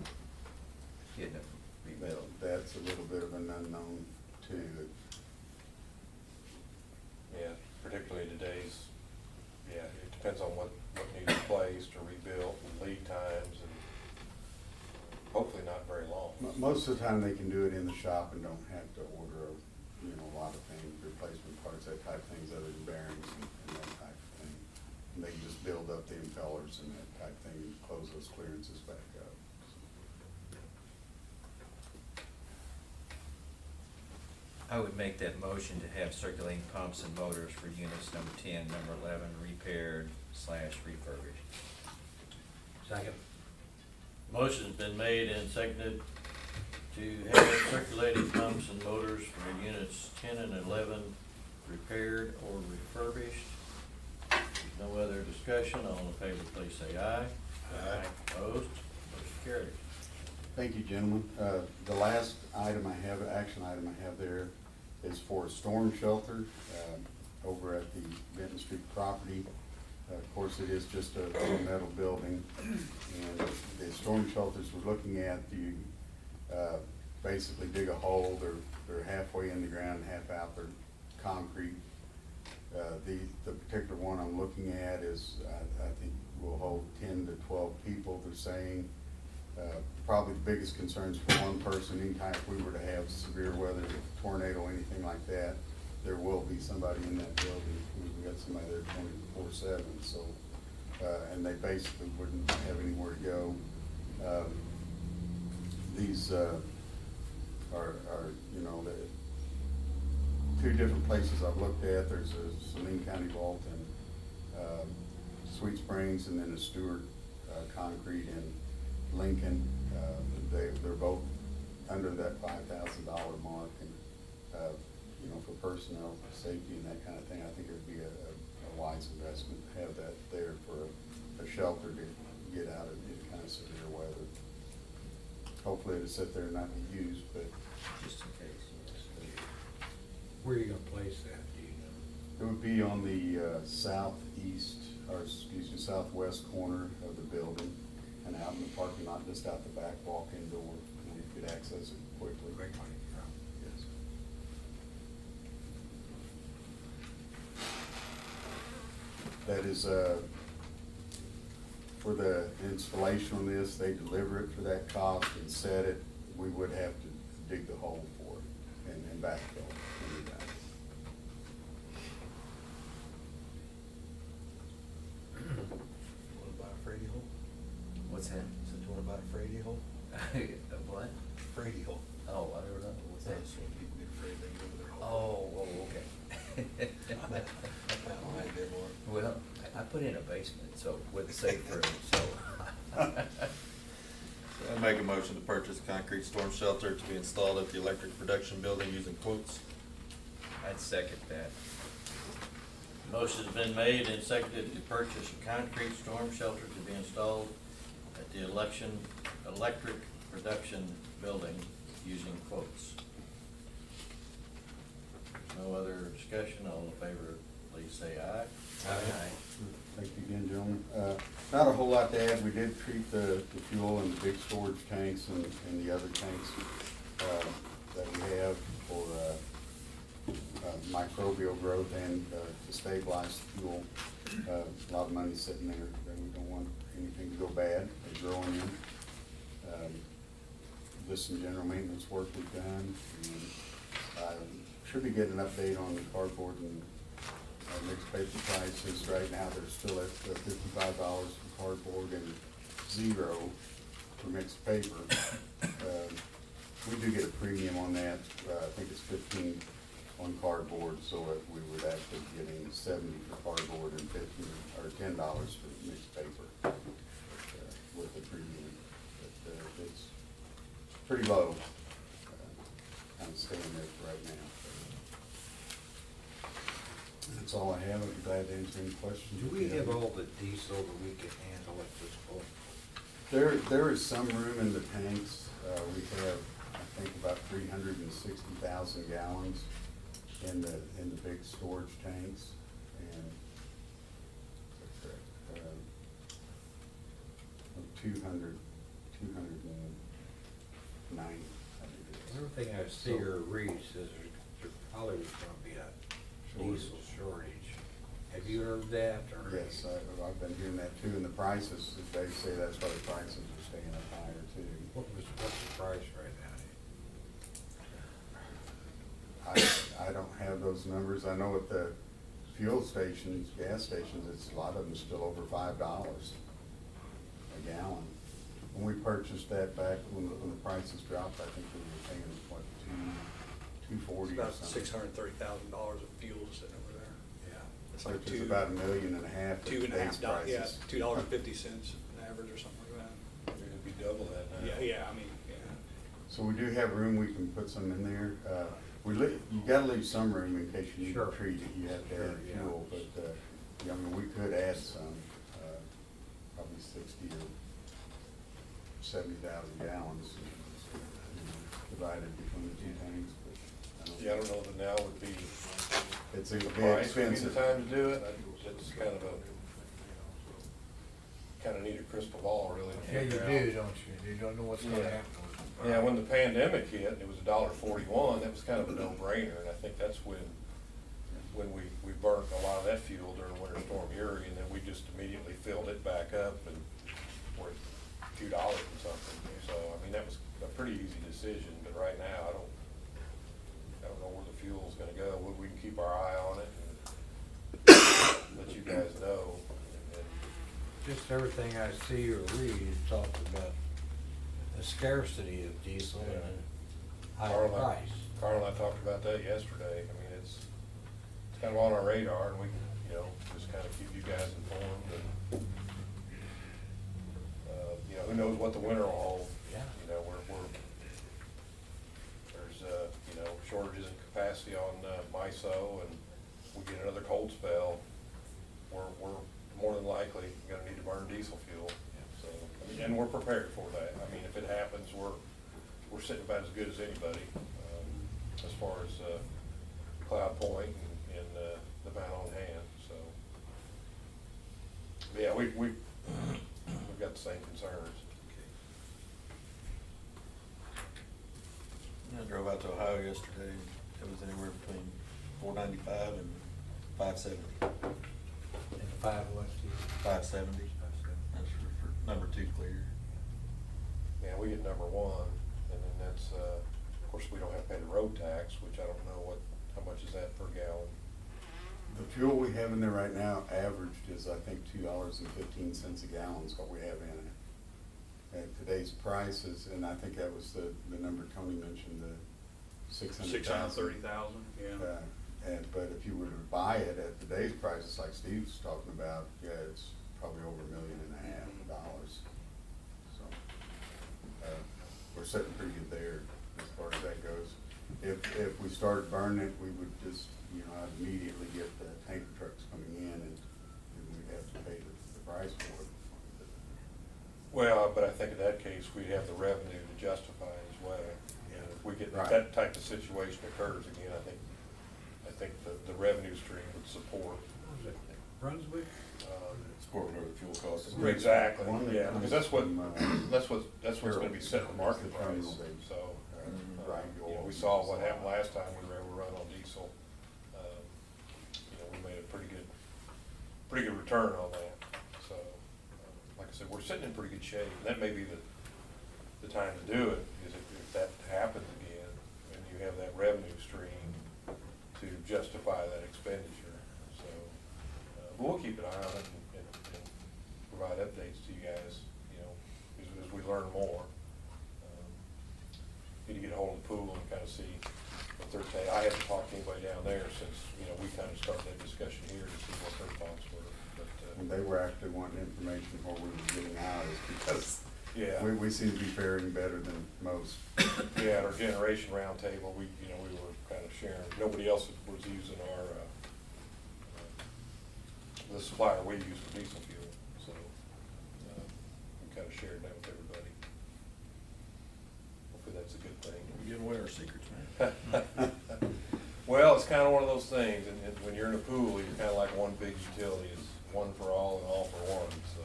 getting it That- rebuilt? That's a little bit of an unknown too. Yeah, particularly today's, yeah, it depends on what needs replaced or rebuilt and lead times and hopefully not very long. Most of the time, they can do it in the shop and don't have to order, a lot of things, replacement parts, that type of things, other than bearings and that type of thing. And they can just build up the impellers and that type of thing and close those clearances back up. I would make that motion to have circulating pumps and motors for units number 10, number 11 repaired / refurbished. Second. Motion's been made and seconded to have circulating pumps and motors for units 10 and 11 repaired or refurbished. No other discussion, all in favor, please say aye. Aye. Opposed, motion carries. Thank you, gentlemen. The last item I have, action item I have there is for a storm shelter over at the Benton Street property. Of course, it is just a little metal building, and the storm shelters we're looking at, you basically dig a hole, they're halfway in the ground, half out, they're concrete. The particular one I'm looking at is, I think will hold 10 to 12 people, they're saying. Probably the biggest concerns for one person, anytime if we were to have severe weather, tornado, anything like that, there will be somebody in that building. We've got somebody there 24/7, so, and they basically wouldn't have anywhere to go. These are, you know, the two different places I've looked at. There's a Saline County Vault in Sweet Springs, and then a Stewart Concrete in Lincoln. They're both under that $5,000 mark, and you know, for personnel safety and that kind of thing, I think it would be a wise investment to have that there for a shelter to get out of any kind of severe weather. Hopefully it'll sit there and not be used, but Just in case, yes. Where are you gonna place that, do you know? it would be on the southeast, or excuse me, southwest corner of the building, and out in the parking lot, just out the back walk-in door, and you could access it quickly. Yes. That is, for the installation on this, they deliver it for that cost and set it. We would have to dig the hole for it and backfill it when we got it. Want to buy a Frady hole? What's that? Said you want to buy a Frady hole? What? Frady hole. Oh, I don't know, what's that? So people get afraid they go to their Oh, hole. okay. That line there, Mark. Well, I put in a basement, so with a safe room, so. I make a motion to purchase concrete storm shelter to be installed at the electric production building using quotes. I'd second that. Motion's been made and seconded to purchase a concrete storm shelter to be installed at the electric production building using quotes. No other discussion, all in favor, please say aye. Aye. Thank you again, gentlemen. Not a whole lot to add. We did treat the fuel in the big storage tanks and the other tanks that we have for microbial growth and to stabilize the fuel. A lot of money sitting there that we don't want anything to go bad. They're growing in. Just some general maintenance work we've done. And should be getting an update on the cardboard and mixed paper prices. Right now, they're still at $55 for cardboard and $0 for mixed paper. We do get a premium on that. I think it's $15 on cardboard, so we would actually be getting $70 for cardboard and $15 or $10 for mixed paper with the premium. But it's pretty low. Kind of staying there for right now. That's all I have. I'd be glad to answer any questions. Do we have all the diesel that we can handle at this point? There is some room in the tanks. We have, I think, about 360,000 gallons in the big storage tanks, and 290, I think it is. Everything I see or read says there probably was gonna be a diesel shortage. Have you heard that, or? Yes, I've been hearing that too, and the prices, they say that's why the prices are staying up higher too. What's the price right now? I don't have those numbers. I know at the fuel stations, gas stations, a lot of them still over $5 a gallon. When we purchased that back, when the prices dropped, I think we were paying, what, $240 or About something. $630,000 of fuel sitting over there. Yeah. It's like Which is about $1.5 million at today's $2.50, yeah, prices. $2.50 an average or something like that. You're gonna be double that now. Yeah, I mean, yeah. So we do have room, we can put some in there. You gotta leave some room in case you need to Sure. treat it, you have to add Sure, yeah. fuel, but Yeah, I mean, we could add some, probably 60 or 70,000 gallons, divided between the two tanks, but Yeah, I don't know that now would be, it's the a bit price would be the expensive. time to do it. It's kind of need a crystal ball, really. to Yeah, you figure do, out. don't you? You don't know what's gonna Yeah. happen. Yeah, when the pandemic hit, and it was $1.41, that was kind of a no-brainer, and I think that's when we burnt a lot of that fuel during Winter Storm Uri, and then we just immediately filled it back up, and we're at $2 or something. So, I mean, that was a pretty easy decision, but right now, I don't know where the fuel's gonna go. We can keep our eye on it and let you guys know. And Just everything I see or read, it talks about the scarcity of diesel and the high Carl and I- price. Carl and I talked about that yesterday. I mean, it's kind of on our radar, and we, just kind of keep you guys informed, and, who knows what the winter will hold. Yeah. There's, shortages in capacity on, MISO, and we get another cold spell, we're more than likely gonna need to burn diesel fuel. So, and we're prepared for that. I mean, if it happens, we're sitting about as good as anybody, as far as, Cloud Point and the amount on hand, so. But yeah, we've got the same concerns. I drove out to Ohio yesterday, it was anywhere between 495 and 570. And 5 what, Steve? 570, that's for number 2 clear. Yeah, we get number 1, and then that's, of course, we don't have to pay the road tax, which I don't know how much is that per gallon? The fuel we have in there right now averaged is, I think, $2.15 a gallon is what we have in it. At today's prices, and I think that was the number Tony mentioned, the 600,000. 630,000, yeah. But if you were to buy it at today's prices, like Steve was talking about, yeah, it's probably over $1.5 million. So, we're sitting pretty good there as far as that goes. If we started burning it, we would just, I'd immediately get the tanker trucks coming in, and we'd have to pay the price for it. Well, but I think in that case, we'd have the revenue to justify it as well. And if we get, if Right. that type of situation occurs again, I think the revenue stream would support. What was it, Brunswick? Support whatever the fuel cost is. Exactly, One that yeah, comes because that's what, from, that's what's gonna be setting the market the price, terminal base. so. Right. We saw what happened last time we were able to run on diesel. We made a pretty good return on that, so, like I said, we're sitting in pretty good shape, and that may be the time to do it, is if that happens again, and you have that revenue stream to justify that expenditure, so, but we'll keep an eye on it and provide updates to you guys, as we learn more. Need to get a hold of the pool and kind of see what their take. I haven't talked to anybody down there since, we kind of started that discussion here to see what their thoughts were, but, And they were actually wanting information before we were getting out, is because yeah. we seem to be faring better than most. Yeah, at our generation roundtable, we were kind of sharing, nobody else was using our, the supplier we use for diesel fuel, so, we kind of shared that with everybody. Hopefully that's a good thing. We give away our secrets, man. Well, it's kind of one of those things, and when you're in a pool, you're kind of like one big utility, it's one for all and all for one, so.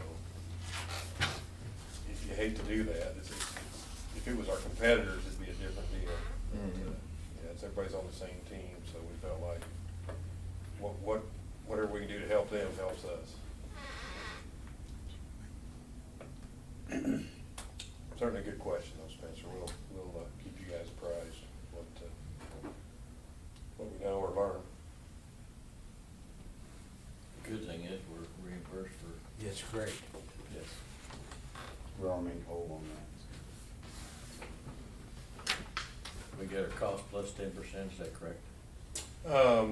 You hate to do that, if it was our competitors, it'd be a different deal. Mhm. Yeah, everybody's on the same team, so we felt like, whatever we can do to help them helps us. Certainly a good question though, Spencer, we'll keep you guys apprised what we know or learn. Good thing is we're reimbursed for, It's great. yes. We're on main hold on that. We get our cost plus 10%, is that correct?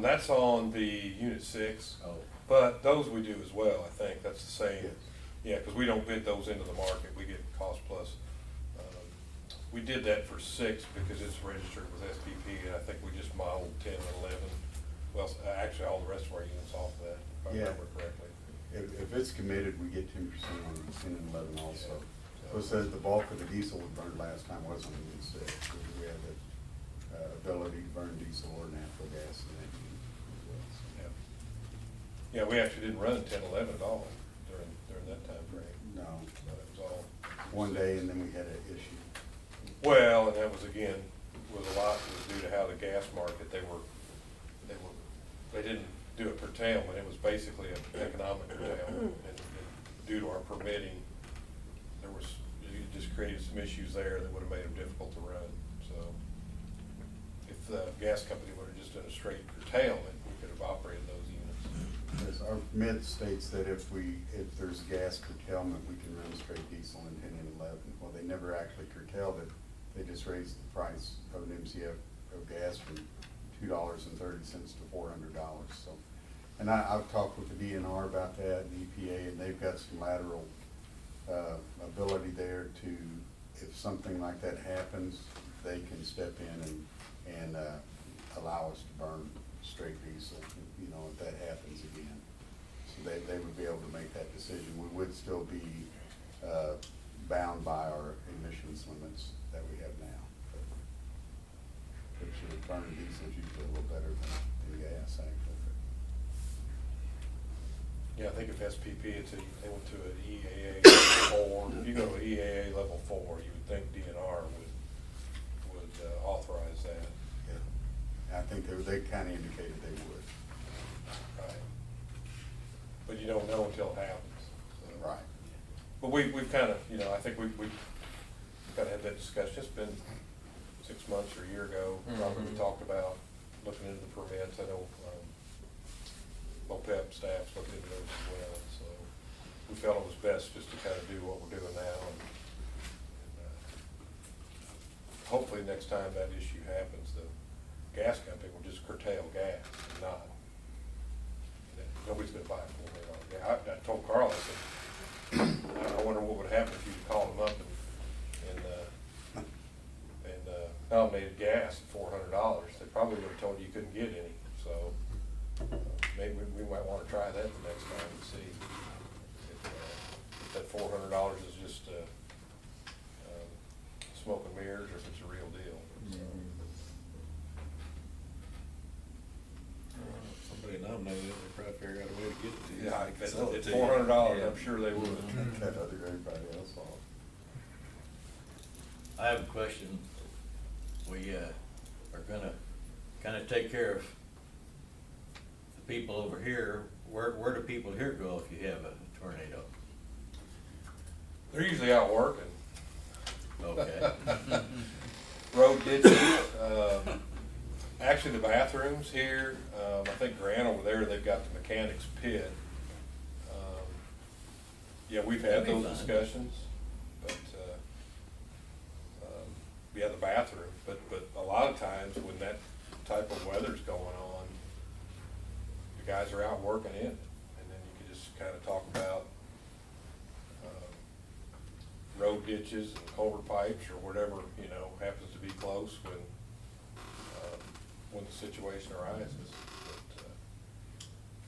That's on the Unit 6, Oh, but those we do as well, I think, that's the same. Yes. Yeah, because we don't bid those into the market, we get cost plus. We did that for 6 because it's registered with SPP, and I think we just modeled 10 and 11. Well, actually, all the rest of our units off of that. I Yeah. remember correctly. If it's committed, we get 10% on 10 and 11 also. So it says the bulk of the diesel we burned last time was on Unit 6. We had the ability to burn diesel or natural gas in that unit as well. So. Yeah. Yeah, we actually didn't run 10, 11 at all during that time frame. No, It was all. one day and then we had an issue. Well, and that was again, was a lot was due to how the gas market, they didn't do a curtailment, it was basically an economic curtailment. And due to our permitting, it just created some issues there that would have made them difficult to run. So if the gas company would have just done a straight curtailment, we could have operated those units. Yes, our permit states that if there's gas curtailment, we can run straight diesel in 10 and 11. Well, they never actually curtailed it. They just raised the price of an MCF of gas from $2.30 to $400. So, and I've talked with the DNR about that and EPA, and they've got some lateral ability there to, if something like that happens, they can step in and allow us to burn straight diesel, you know, if that happens again. So they would be able to make that decision. We would still be bound by our emissions limits that we have now. Which burning diesel is usually a little better than gas, actually. Yeah, I think if SPP, they went to an EAA level 4. If you go to EAA level 4, you would think DNR would authorize that. Yeah. I think they kind of indicated they would. Right. But you don't know until it happens. So. Right. But we've kind of, you know, I think we've kind of had that discussion. It's been 6 months or a year ago, probably we talked about looking into the permits. I know OPEB staff's looking into those as well. So we felt it was best just to kind of do what we're doing now. And hopefully next time that issue happens, the gas company will just curtail gas and not. Nobody's gonna buy it for me. Yeah, I told Carl, I said, I wonder what would happen if you called them up and nominated gas at $400. They probably would have told you couldn't get any. So maybe we might want to try that the next time and see if that $400 is just smoke and mirrors or if it's a real deal. So. Somebody nominated it, they probably figure out a way to get it to you. Yeah, They can sell it it's to you. $400. Yeah. I'm sure they would. That other everybody else off. I have a question. We are gonna kind of take care of the people over here. Where do people here go if you have a tornado? They're usually out working. Okay. Road ditches, actually the bathrooms here, I think Grant over there, they've got the mechanics pit. Yeah, we've had That'd be those fine. discussions, but, yeah, the bathroom, but a lot of times when that type of weather's going on, the guys are out working in it, and then you can just kind of talk about road ditches and culvert pipes or whatever, you know, happens to be close when the situation arises. But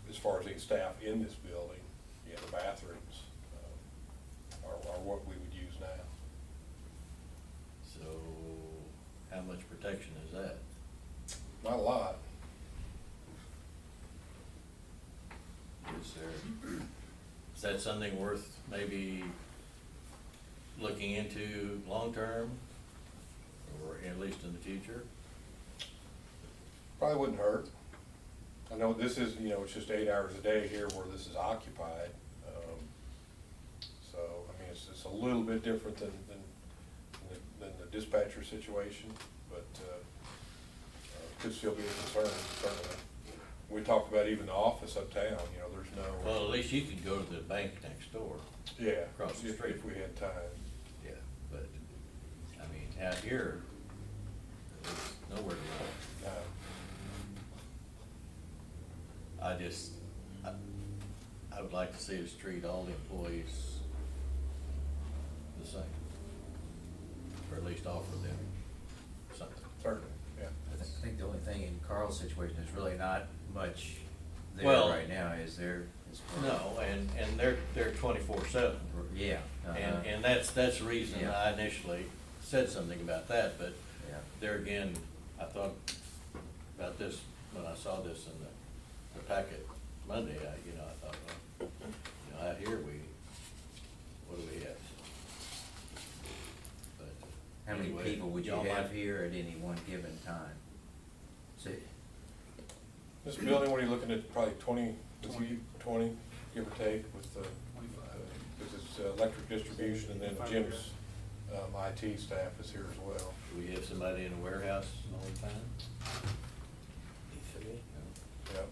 as far as the staff in this building, yeah, the bathrooms are what we would use now. So how much protection is that? Not a lot. Is that something worth maybe looking into long-term, or at least in the future? Probably wouldn't hurt. I know this is, you know, it's just 8 hours a day here where this is occupied. So, I mean, it's a little bit different than the dispatcher situation, but could still be a concern, certainly. We talked about even the office uptown, you know, there's no. Well, at least you could go to the bank next door. Yeah, across the if street. we had time. Yeah, but, I mean, out here, there's nowhere to go. I would like to see us treat all the employees the same, or at least offer them something. Certainly, yeah. I think the only thing in Carl's situation is really not much there Well- right now, is there? as far- No, and they're 24/7. Yeah. uh-huh. And that's the reason Yeah. I initially said something about that, but Yeah. there again, I thought about this when I saw this in the packet Monday, I thought, well, out here what do we have? But How many anyway, people would you y'all have might- here at any one given time? See, This building, what are you looking at, probably 20, give or take, with the, because it's electric distribution, and then Jim's IT staff is here as well. Do we have somebody in the warehouse all the time? Yep.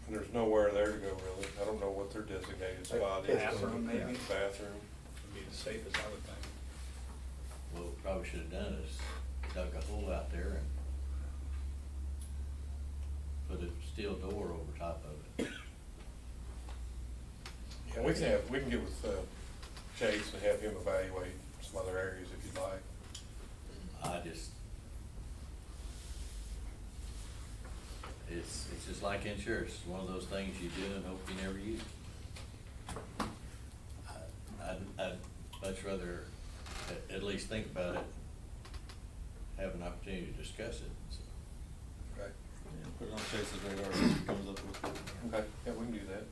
And there's nowhere there to go really. I don't know what their designated spot is. Bathroom, maybe? Bathroom. Would be the safest, I would think. What we probably should have done is dug a hole out there and put a steel door over top of it. Yeah, we can get with Chase and have him evaluate some other areas if you'd like. It's just like insurance, it's one of those things you do and hope you never use. I'd much rather at least think about it, have an opportunity to discuss it, so. Okay. Yeah, put it on Chase's radar, see if he comes up with it. Okay, yeah, we can do that.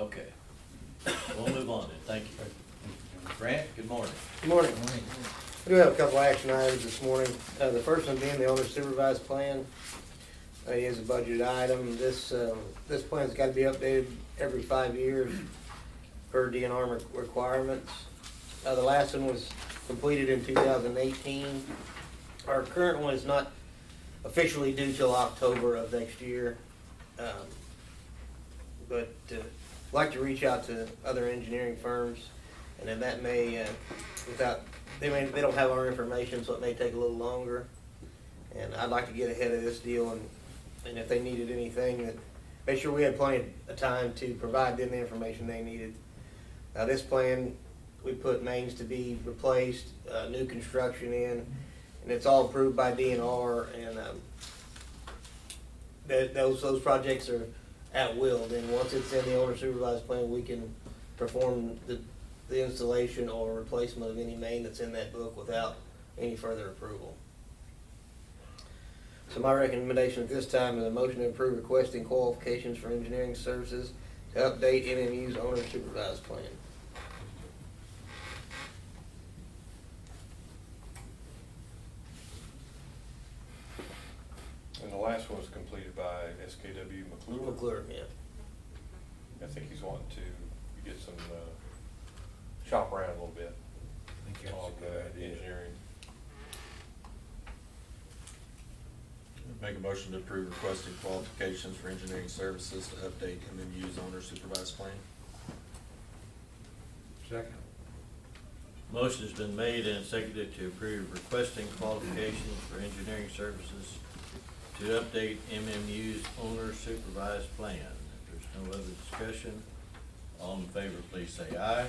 Okay, we'll move on then, thank you. Grant, good morning. Good morning. We do have a couple action items this morning. The first one being the owner supervised plan. It is a budget item. This plan's got to be updated every 5 years per DNR requirements. The last one was completed in 2018. Our current one is not officially due till October of next year. But I'd like to reach out to other engineering firms, and then that may, they don't have our information, so it may take a little longer. And I'd like to get ahead of this deal, and if they needed anything, that make sure we had plenty of time to provide them the information they needed. This plan, we put mains to be replaced, new construction in, and it's all approved by DNR, and those projects are at will. Then once it's in the owner supervised plan, we can perform the installation or replacement of any main that's in that book without any further approval. So my recommendation at this time is a motion to approve requesting qualifications for engineering services to update MMU's owner supervised plan. And the last one was completed by SKW McClure. McClure, yeah. I think he's wanting to get some, shop around a little bit I think that's on a good idea. engineering. Make a motion to approve requesting qualifications for engineering services to update MMU's owner supervised plan. Second. Motion has been made and seconded to approve requesting qualifications for engineering services to update MMU's owner supervised plan. If there's no other discussion, all in favor, please say aye.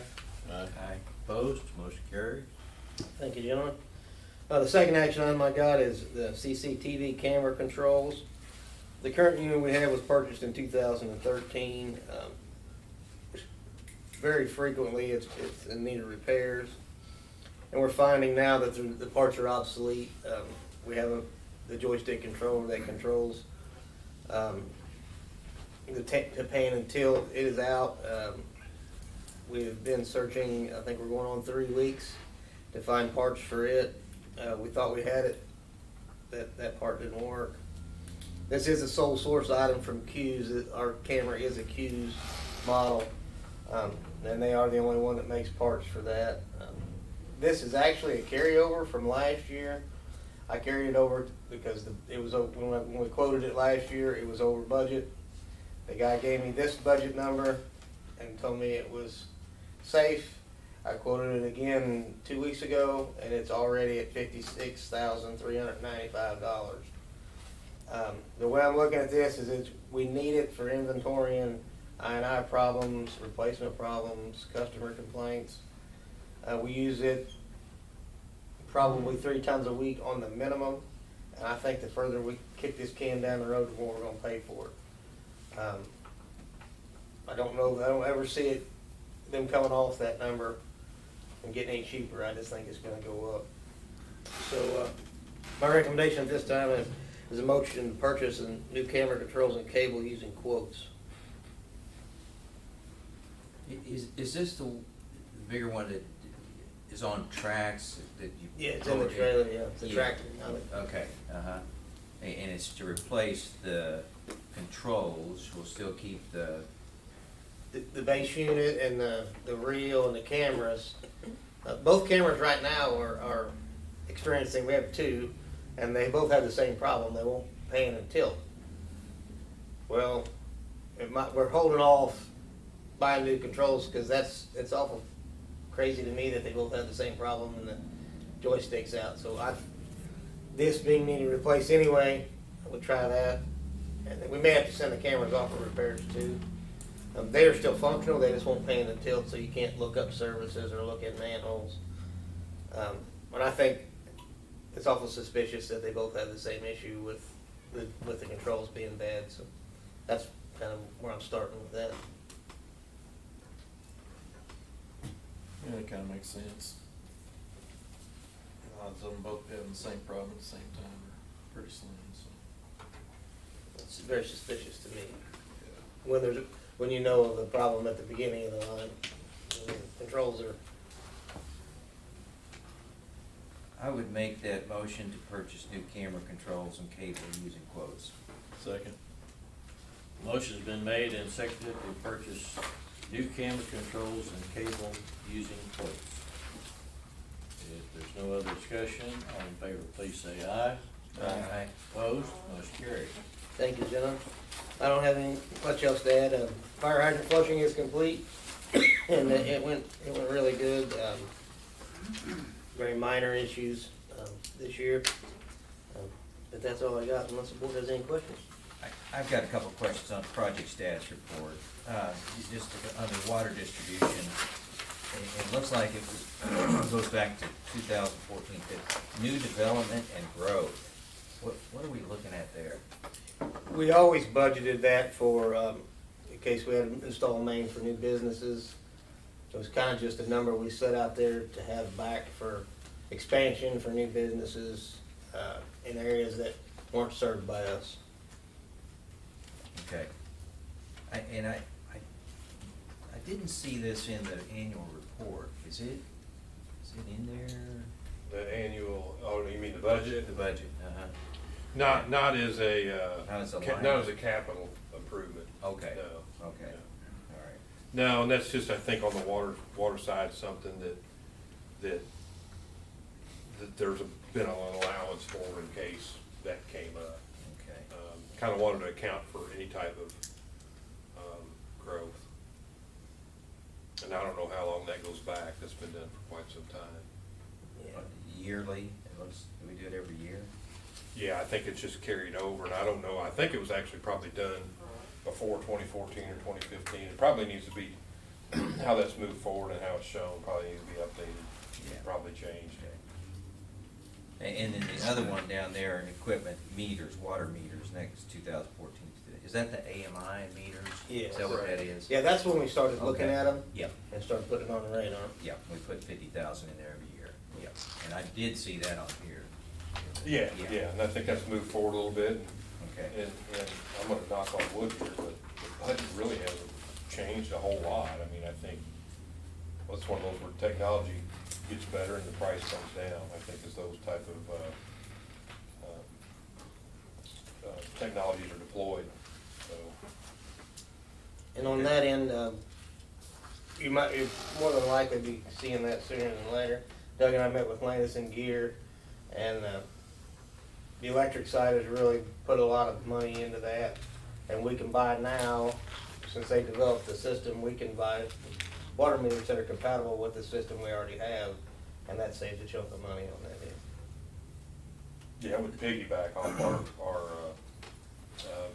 Aye. Opposed, motion carries. Thank you, gentlemen. The second action item I got is the CCTV camera controls. The current unit we have was purchased in 2013. Very frequently, it's in need of repairs. And we're finding now that the parts are obsolete. We have the joystick controller that controls the pan and tilt. It is out. We've been searching, I think we're going on 3 weeks to find parts for it. We thought we had it. That part didn't work. This is a sole source item from Q's. Our camera is a Q's model. And they are the only one that makes parts for that. This is actually a carryover from last year. I carried it over because it was when we quoted it last year, it was over budget. The guy gave me this budget number and told me it was safe. I quoted it again 2 weeks ago, and it's already at $56,395. The way I'm looking at this is we need it for inventorying I&I problems, replacement problems, customer complaints. We use it probably 3 times a week on the minimum, and I think the further we kick this can down the road, the more we're gonna pay for it. I don't know, I don't ever see them coming off that number and getting any cheaper. I just think it's gonna go up. So, my recommendation at this time is a motion to purchase a new camera controls and cable using quotes. Is this the bigger one that is on tracks that you? Yeah, it's in the trailer, yeah, it's a Yeah. tractor. on it. Okay, uh-huh. And it's to replace the controls, we'll still keep the, The base unit and the reel and the cameras. Both cameras right now are experiencing, we have two, and they both have the same problem, they won't pan and tilt. Well, we're holding off buying new controls, because it's awful crazy to me that they both have the same problem and the joystick's out, so this being needed to replace anyway, I would try that. And then we may have to send the cameras off for repairs too. They are still functional, they just won't pan and tilt, so you can't look up services or look at manholes. But I think it's awful suspicious that they both have the same issue with the controls being bad, so that's kind of where I'm starting with that. Yeah, it kinda makes sense. The odds of them both having the same problem at the same time are pretty slim, so. It's very suspicious to me. When you know of the problem at the beginning of the line, the controls are. I would make that motion to purchase new camera controls and cable using quotes. Second. Motion's been made and seconded to purchase new camera controls and cable using quotes. If there's no other discussion, all in favor, please say aye. Aye. Opposed, motion carries. Thank you, gentlemen. I don't have any much else to add. Fire hydrant flushing is complete, and it went really good. Very minor issues this year, but that's all I got. Unless the board has any questions. I've got a couple of questions on the project status report. Just under water distribution, it looks like it goes back to 2014, new development and growth. What are we looking at there? We always budgeted that for, in case we had to install mains for new businesses. So it's kind of just a number we set out there to have back for expansion for new businesses, in areas that weren't served by us. Okay. I didn't see this in the annual report. Is it in there? The annual, oh, you mean the budget? The budget, uh-huh. Not as Not as a line. not as a capital improvement. Okay. No. Okay. No. All right. No, and that's just, I think, on the water side, something that there's been an allowance for in case that came up. Okay. Kind of wanted to account for any type of growth. And I don't know how long that goes back. That's been done for quite some time. Yeah. Yearly, do we do it every year? Yeah, I think it's just carried over, and I don't know, I think it was actually probably done before 2014 or 2015. It probably needs to be, how that's moved forward and how it's shown, probably needs to be updated, Yeah. probably changed. And then the other one down there, equipment meters, water meters, next 2014. Is that the AMI meters? Yes. Is that what that is? Yeah, that's when we started looking Okay. at them Yep, and started putting it on the radar. yep, we put 50,000 in there every year, yep, and I did see that on here. Yeah, and I think that's moved forward a little bit, Okay. and I'm gonna knock on wood here, but the budget really hasn't changed a whole lot. I mean, I think, well, it's one of those where technology gets better and the price comes down, I think, as those type of, technologies are deployed, so. And on that end, you're more than likely be seeing that sooner than later. Doug and I met with Landis and Gear, and the electric side has really put a lot of money into that. And we can buy now, since they developed the system, we can buy water meters that are compatible with the system we already have, and that saves a chunk of money on that end. Yeah, it would piggyback on our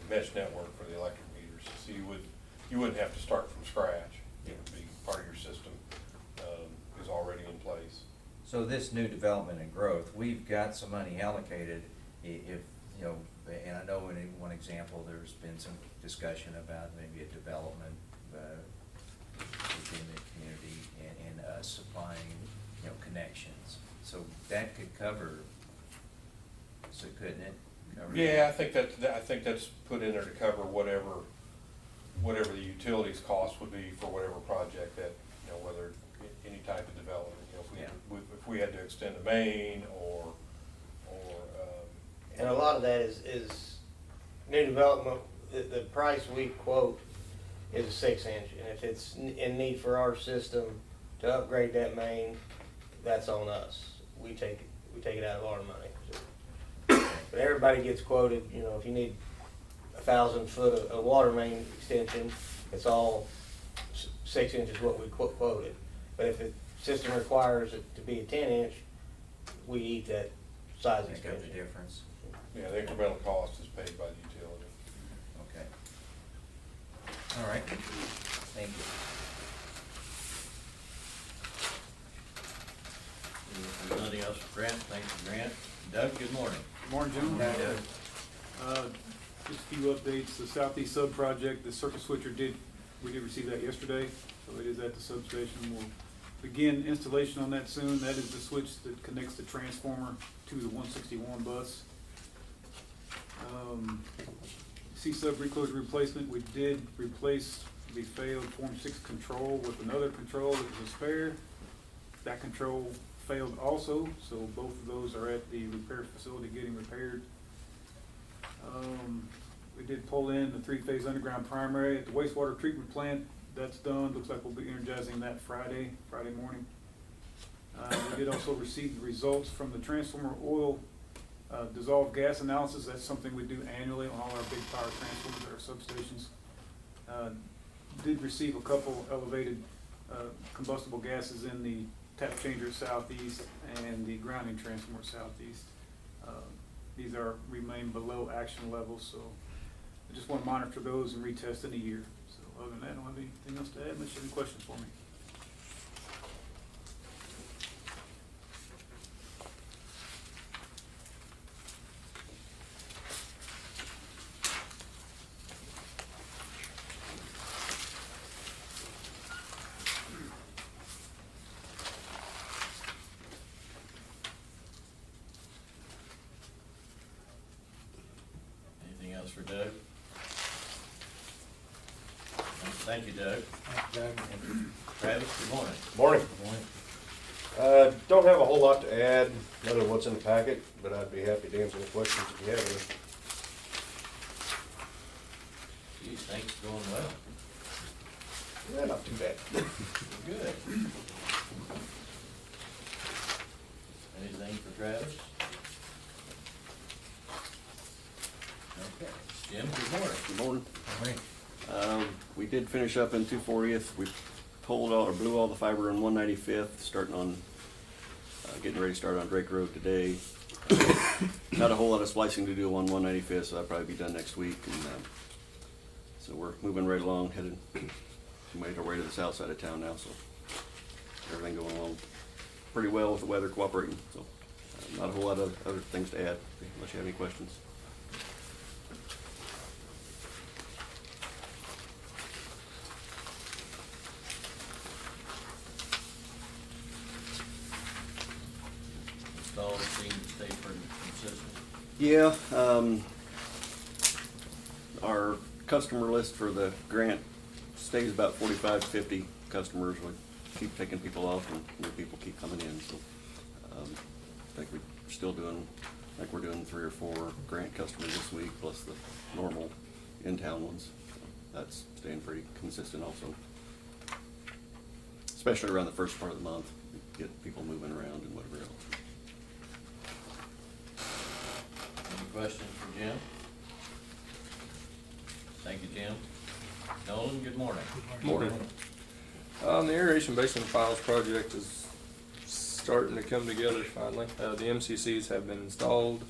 mesh network for the electric meters, so you wouldn't have to start from scratch. It would be part of your system, is already in place. So this new development and growth, we've got some money allocated if, And I know in one example, there's been some discussion about maybe a development within the community and us supplying, connections. So that could cover, so couldn't it? Cover Yeah, that? I think that's put in there to cover whatever the utilities cost would be for whatever project that, whether any type of development, if we had to extend the main or, And a lot of that is new development, the price we quote is a 6-inch, and if it's in need for our system to upgrade that main, that's on us. We take it out of our money. But everybody gets quoted, if you need 1,000 foot of water main extension, it's all 6 inches what we quoted. But if the system requires it to be a 10-inch, we eat that size Make up the extension. difference. yeah, the incremental cost is paid by the utility. Okay. All right, thank you. If there's nothing else for Grant, thank you, Grant. Doug, good morning. Good morning, gentlemen. Doug. Just a few updates. The Southeast Sub project, the circuit switcher we did receive that yesterday, so it is at the substation. We'll begin installation on that soon. That is the switch that connects the transformer to the 161 bus. C-sub recloser replacement, we did replace the failed Form 6 control with another control that was a spare. That control failed also, so both of those are at the repair facility getting repaired. We did pull in the 3-phase underground primary at the wastewater treatment plant. That's done. Looks like we'll be energizing that Friday morning. We did also receive the results from the transformer oil dissolved gas analysis. That's something we do annually on all our big power transformers at our substations. Did receive a couple elevated combustible gases in the tap changer southeast and the grounding transformer southeast. These remain below action levels, so I just want to monitor those and retest in a year. So other than that, I don't have anything else to add unless you have any questions for me. Anything else for Doug? Thank you, Doug. Travis, good morning. Morning. Don't have a whole lot to add, other than what's in the packet, but I'd be happy to answer any questions if you have any. Geez, things going well. Yeah, not too bad. Good. Anything for Travis? Okay. Jim, good morning. Good morning. Morning. We did finish up in 240th. We blew all the fiber on 195th, starting on, getting ready to start on Drake Road today. Not a whole lot of splicing to do on 195th, so that'll probably be done next week. And so we're moving right along, we made our way to the south side of town now, so everything going along pretty well with the weather cooperating. So not a whole lot of other things to add, unless you have any questions. Install seems to stay pretty consistent. Yeah, our customer list for the grant stays about 45 to 50 customers. We keep taking people off and new people keep coming in, so I think we're doing 3 or 4 grant customers this week, plus the normal in-town ones. So that's staying pretty consistent also. Especially around the first part of the month, get people moving around and whatever else. Any questions for Jim? Thank you, Jim. Nolan, good morning. Morning. The aeration basin files project is starting to come together finally. The MCCs have been installed.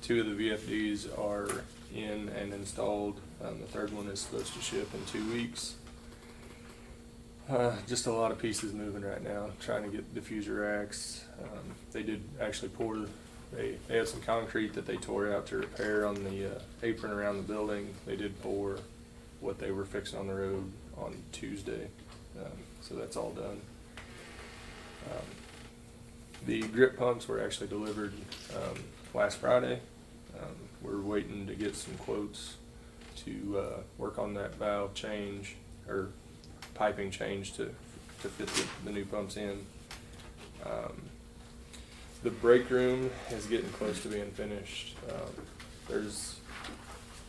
2 of the VFDs are in and installed. The third one is supposed to ship in 2 weeks. Just a lot of pieces moving right now, trying to get diffuser racks. They did actually pour They had some concrete that they tore out to repair on the apron around the building. They did pour what they were fixing on the road on Tuesday, so that's all done. The grip pumps were actually delivered last Friday. We're waiting to get some quotes to work on that valve change or piping change to fit the new pumps in. The break room is getting close to being finished. There's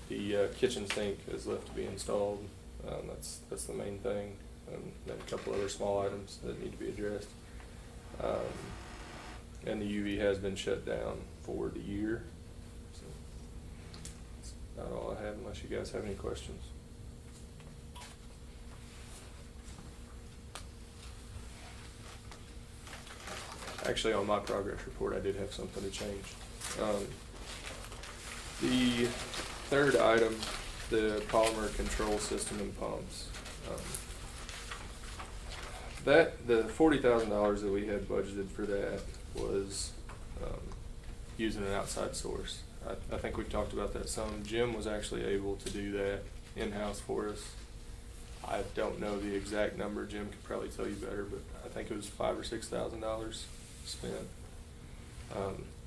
the kitchen sink is left to be installed. That's the main thing, and then a couple other small items that need to be addressed. And the UV has been shut down for the year. So that's about all I have, unless you guys have any questions. Actually, on my progress report, I did have something to change. The third item, the polymer control system and pumps. The $40,000 that we had budgeted for that was using an outside source. I think we've talked about that some. Jim was actually able to do that in-house for us. I don't know the exact number. Jim could probably tell you better, but I think it was $5,000 or $6,000 spent.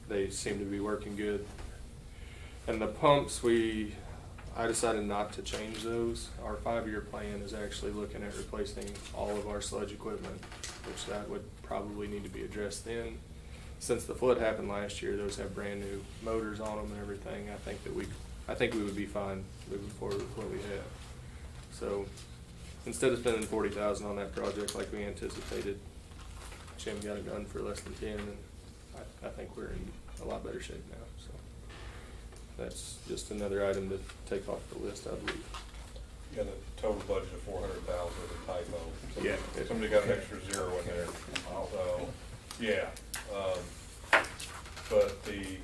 They seem to be working good. And the pumps, I decided not to change those. Our 5-year plan is actually looking at replacing all of our sludge equipment, which that would probably need to be addressed then. Since the flood happened last year, those have brand new motors on them and everything. I think we would be fine moving forward with what we have. So instead of spending $40,000 on that project like we anticipated, Jim got it done for less than 10, and I think we're in a lot better shape now. So that's just another item to take off the list, I believe. You got a total budget of $400,000 with a typo. Yeah. Somebody got an extra zero in there. So, yeah. But the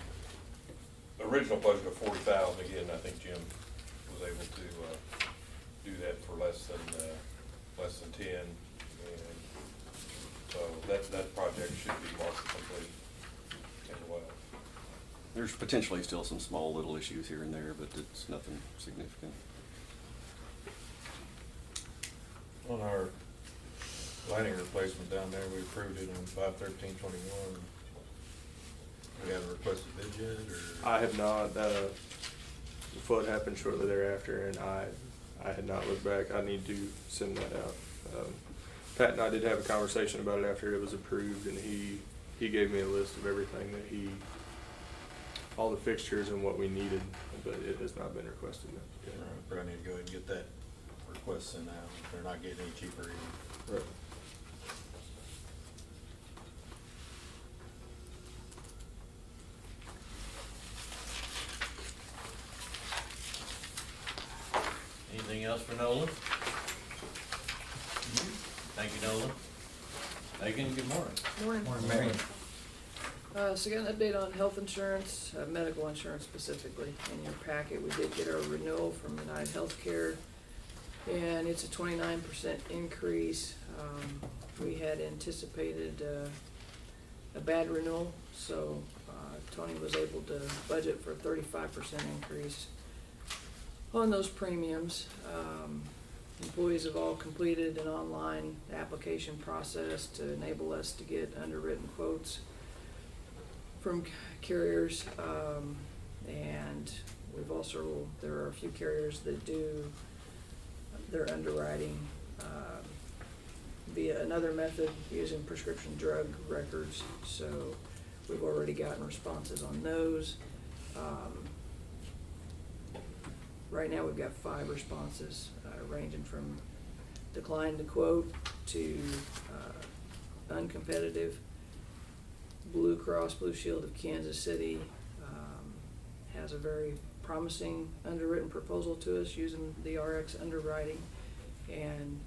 original budget of $40,000, again, I think Jim was able to do that for less than 10. And so that project should be marked complete as well. There's potentially still some small little issues here and there, but it's nothing significant. On our lighting replacement down there, we approved it on 5/13/21. We haven't requested bid yet, or? I have not. The flood happened shortly thereafter, and I had not looked back. I need to send that out. Pat and I did have a conversation about it after it was approved, and he gave me a list of everything that all the fixtures and what we needed, but it has not been requested yet. All right, probably need to go ahead and get that request sent out. They're not getting any cheaper either. Right. Anything else for Nolan? Thank you, Nolan. Megan, good morning. Morning. So got an update on health insurance, medical insurance specifically. In your packet, we did get our renewal from United Healthcare, and it's a 29% increase. We had anticipated a bad renewal, so Tony was able to budget for a 35% increase on those premiums. Employees have all completed an online application process to enable us to get underwritten quotes from carriers, and there are a few carriers that do their underwriting via another method using prescription drug records, so we've already gotten responses on those. Right now we've got 5 responses, ranging from decline to quote to uncompetitive. Blue Cross Blue Shield of Kansas City has a very promising underwritten proposal to us using the RX underwriting, and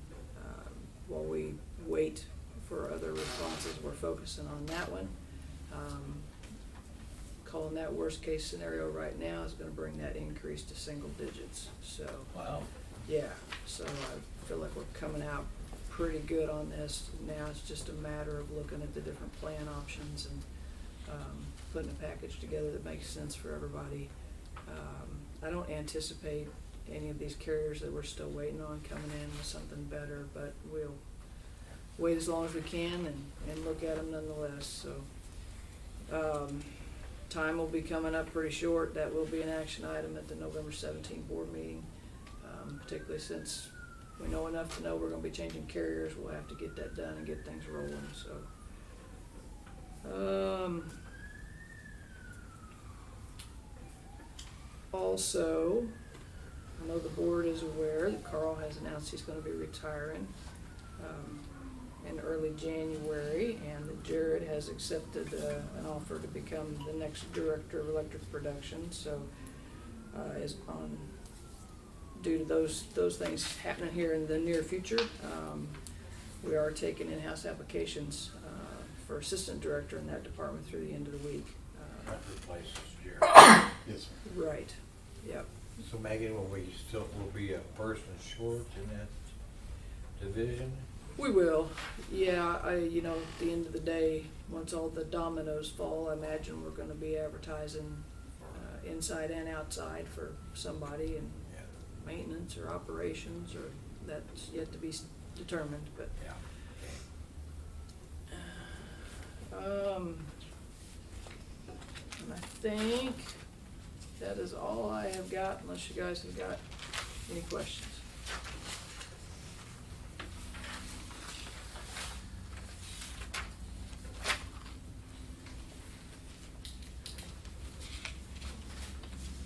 while we wait for other responses, we're focusing on that one. Calling that worst case scenario right now is going to bring that increase to single digits. So Wow. yeah, so I feel like we're coming out pretty good on this. Now it's just a matter of looking at the different plan options and putting a package together that makes sense for everybody. I don't anticipate any of these carriers that we're still waiting on coming in with something better, but we'll wait as long as we can and look at them nonetheless, so. Time will be coming up pretty short. That will be an action item at the November 17th board meeting, particularly since we know enough to know we're gonna be changing carriers. We'll have to get that done and get things rolling, so. Also, I know the board is aware that Carl has announced he's gonna be retiring in early January, and that Jared has accepted an offer to become the next director of electric production, so is on, due to those things happening here in the near future, we are taking in-house applications for assistant director in that department through the end of the week. That replaces Jared. Yes, sir. Right, yep. So Megan, will be a person short in that division? We will, yeah, at the end of the day, once all the dominoes fall, I imagine we're gonna be advertising, inside and outside for somebody in maintenance or operations, or that's yet to be determined, but. Yeah. And I think that is all I have got, unless you guys have got any questions.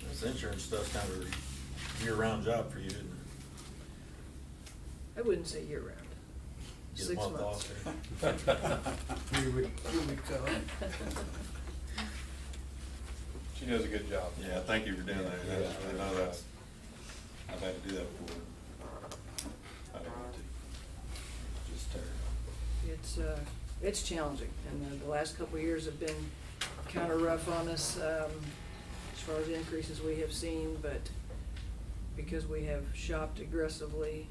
This insurance stuff's kind of a year-round job for you, isn't it? I wouldn't say year round. Get a 6 month months. off there. You would go. She does a good job. Yeah, thank you for doing that. Yeah. I know that's, I've had to do that before. I don't want to. Just terrible. It's challenging, and the last couple of years have been kind of rough on us, as far as increases we have seen, but because we have shopped aggressively,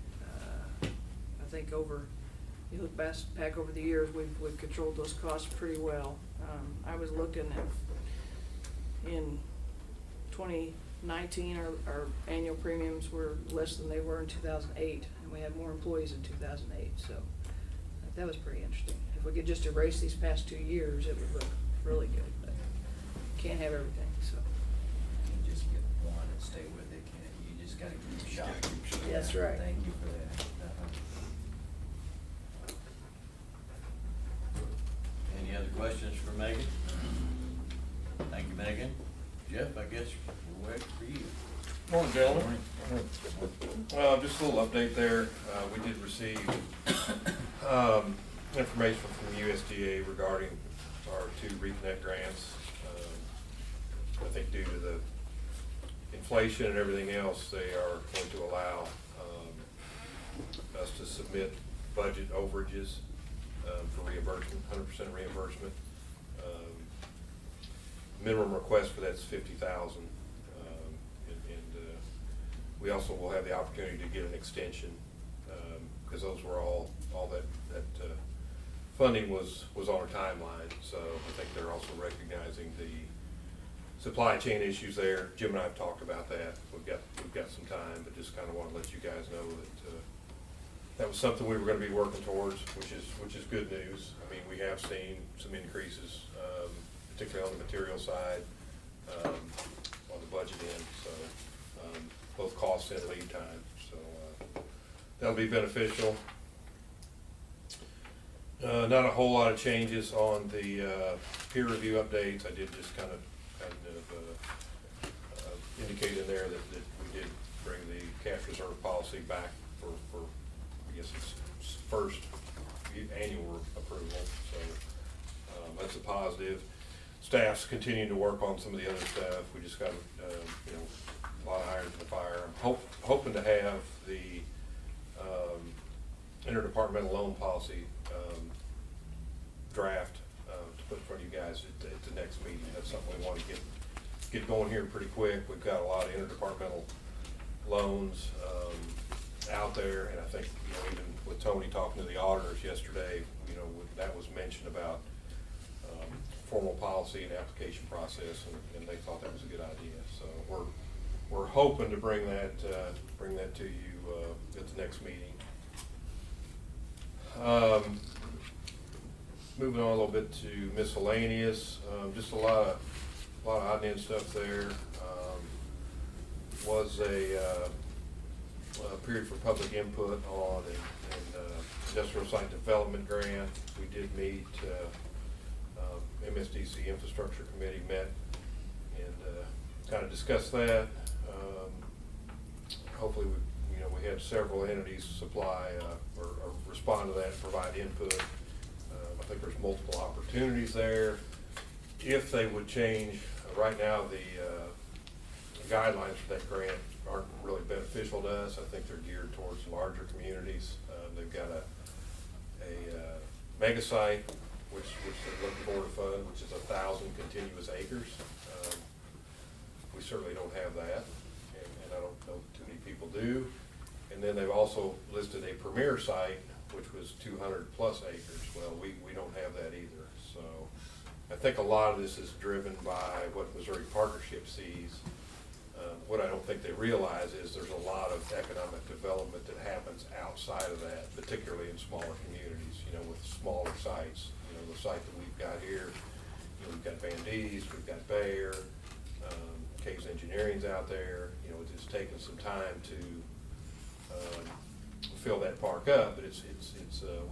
I think you look back over the years, we've controlled those costs pretty well. I was looking at, in 2019, our annual premiums were less than they were in 2008, and we had more employees in 2008, so that was pretty interesting. If we could just erase these past 2 years, it would look really good, but can't have everything, so. You just get one and stay with it, you just gotta keep shopping. That's right. Thank you for that. Any other questions for Megan? Thank you, Megan. Jeff, I guess we're waiting for you. Morning, gentlemen. Just a little update there. We did receive information from the USDA regarding our 2 reconnect grants. I think due to the inflation and everything else, they are going to allow us to submit budget overages for reimbursement, 100% reimbursement. Minimum request for that's $50,000. We also will have the opportunity to get an extension, because those were all that funding was on our timeline. So I think they're also recognizing the supply chain issues there. Jim and I have talked about that. We've got some time, but just kind of want to let you guys know that that was something we were going to be working towards, which is good news. I mean, we have seen some increases, particularly on the material side, on the budget end. So both cost and lead time. So that'll be beneficial. Not a whole lot of changes on the peer review updates. I did just kind of indicate in there that we did bring the cash reserve policy back for I guess its first annual approval. So that's a positive. Staff's continuing to work on some of the other stuff. We just got a lot of irons in the fire. I'm hoping to have the interdepartmental loan policy draft to put in front of you guys at the next meeting. That's something we want to get going here pretty quick. We've got a lot of interdepartmental loans out there, and I think even with Tony talking to the auditors yesterday, that was mentioned about formal policy and application process, and they thought that was a good idea. So we're hoping to bring that to you at the next meeting. Moving on a little bit to miscellaneous, just a lot of admin stuff there. Was a period for public input on an industrial site development grant. We did meet, MSDC Infrastructure Committee met and kind of discussed that. Hopefully, we had several entities supply or respond to that and provide input. I think there's multiple opportunities there. If they would change, right now the guidelines for that grant aren't really beneficial to us. I think they're geared towards larger communities. They've got a mega site, which they're looking for to fund, which is 1,000 continuous acres. We certainly don't have that, and I don't know too many people do. And then they've also listed a premier site, which was 200 plus acres. Well, we don't have that either. So I think a lot of this is driven by what Missouri Partnership sees. What I don't think they realize is there's a lot of economic development that happens outside of that, particularly in smaller communities, with smaller sites. The site that we've got here, we've got Van Dees, we've got Bayer, Caves Engineering's out there. It's taken some time to fill that park up, but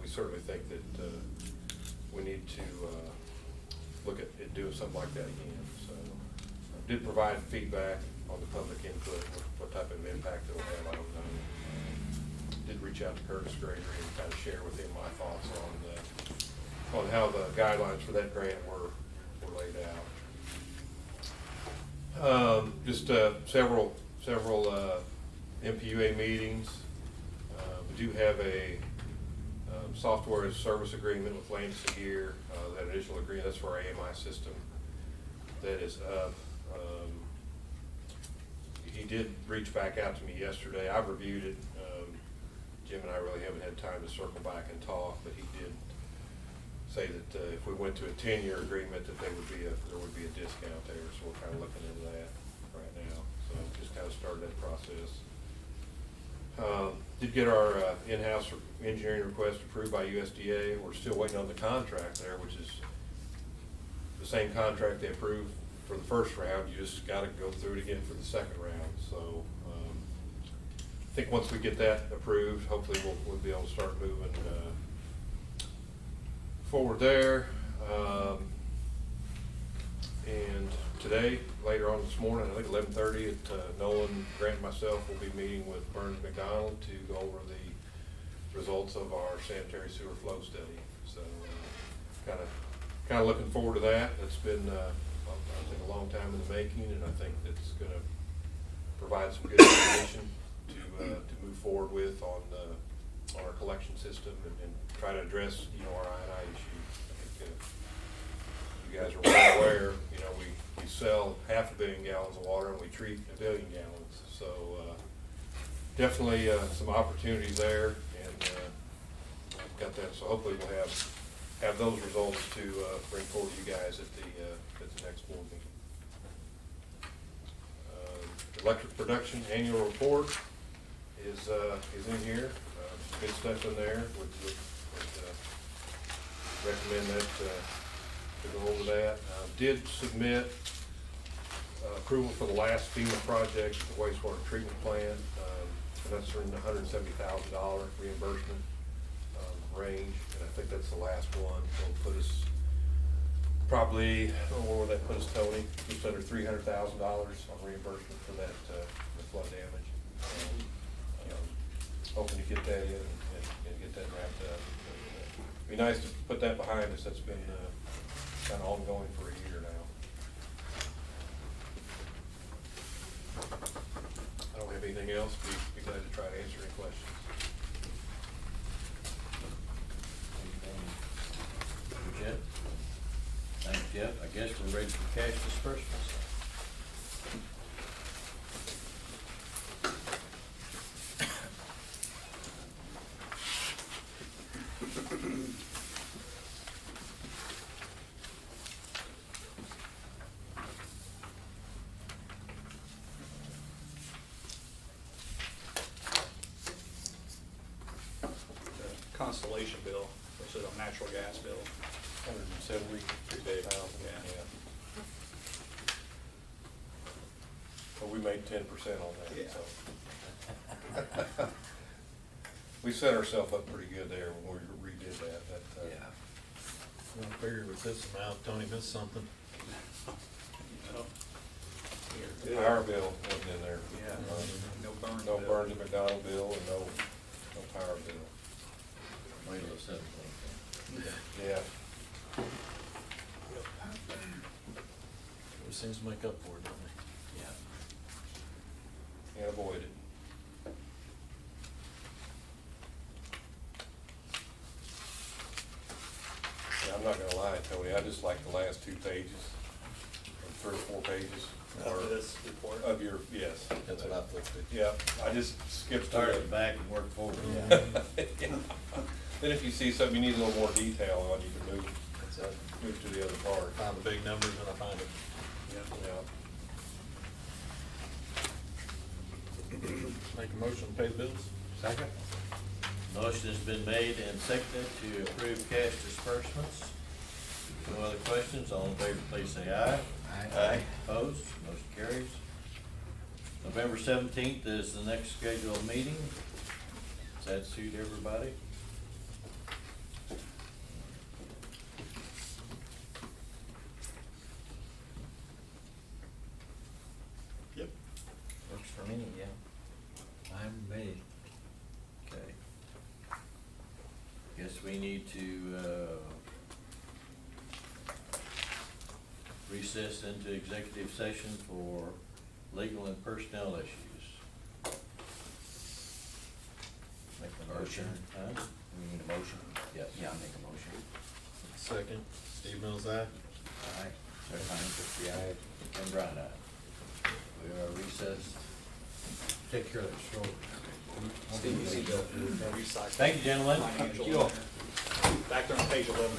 we certainly think that we need to look at doing something like that again. So I did provide feedback on the public input, what type of impact it will have, I don't know. Did reach out to Curtis Gregory and kind of share with him my thoughts on how the guidelines for that grant were laid out. Just several MPUA meetings. We do have a software as a service agreement with Landis & Gear. That initial agreement, that's for our AMI system. That is up. He did reach back out to me yesterday. I've reviewed it. Jim and I really haven't had time to circle back and talk, but he did say that if we went to a 10-year agreement, that there would be a discount there. So we're kind of looking into that right now. So just kind of started that process. Did get our in-house engineering request approved by USDA. We're still waiting on the contract there, which is the same contract they approved for the first round. You just got to go through it again for the second round. So I think once we get that approved, hopefully we'll be able to start moving forward there. And today, later on this morning, I think 11:30 at Nolan, Grant and myself will be meeting with Burns McDonald to go over the results of our sanitary sewer flow study. So kind of looking forward to that. It's been I think a long time in the making, and I think it's going to provide some good information to move forward with on our collection system and try to address our I&I issue. I think you guys are well aware, we sell 500 million gallons of water and we treat 1 billion gallons. So definitely some opportunities there, and I've got that. So hopefully we'll have those results to bring forward to you guys at the next board meeting. Electric production annual report is in here. Good stuff in there. Would recommend that to go over that. Did submit approval for the last FEMA project, the wastewater treatment plant, and that's in the $170,000 reimbursement range, and I think that's the last one. It'll put us probably, where will that put us, Tony? Just under $300,000 on reimbursement for that the flood damage. Hoping to get that in and get that wrapped up. Be nice to put that behind us. That's been kind of ongoing for a year now. I don't have anything else. Be glad to try to answer any questions. Jeff? Thanks, Jeff. I guess we're ready for cash disbursements. Constellation bill, which is a natural gas bill. 173,000, Yeah. But we made 10% on that, Yeah. so. We set ourselves up pretty good there when we redid that, I figured with this amount, Tony missed something. No. The power bill wasn't in there. Yeah, no burn No bill. Burns and McDonald bill and no power bill. Wait till the 17th. Yeah. It seems to make up for it, don't they? Can't avoid it. Yeah, I'm not gonna lie, Tony, I just like the last 2 pages, or 3 or 4 pages. Of or- this report. Of your, yes. That's what I flipped it. Yeah, I just skipped Start through at the it. back and work forward. Then if you see something you need a little more detail on, you can move That's it. to the other part. Find the big numbers when I find them. Yeah. Make a motion to pay the bills? Second? Motion has been made and seconded to approve cash disbursements. No other questions, all in favor, please say aye. Aye. Opposed, motion carries. November 17th is the next scheduled meeting. Does that suit everybody? Works for me, yeah. I'm made. Okay. Guess we need to, recess into executive session for legal and personnel issues. Make the motion. Huh? We need a motion? Yes. Yeah, I'll make a motion. Second. Steve Mills, aye. Aye. Jeff Hines, Aye. and Brian, aye. We are recessed. Take care of that shoulder. Steve, you see the recycling. Thank you, gentlemen. Financial. Thank you. Back there on page 11.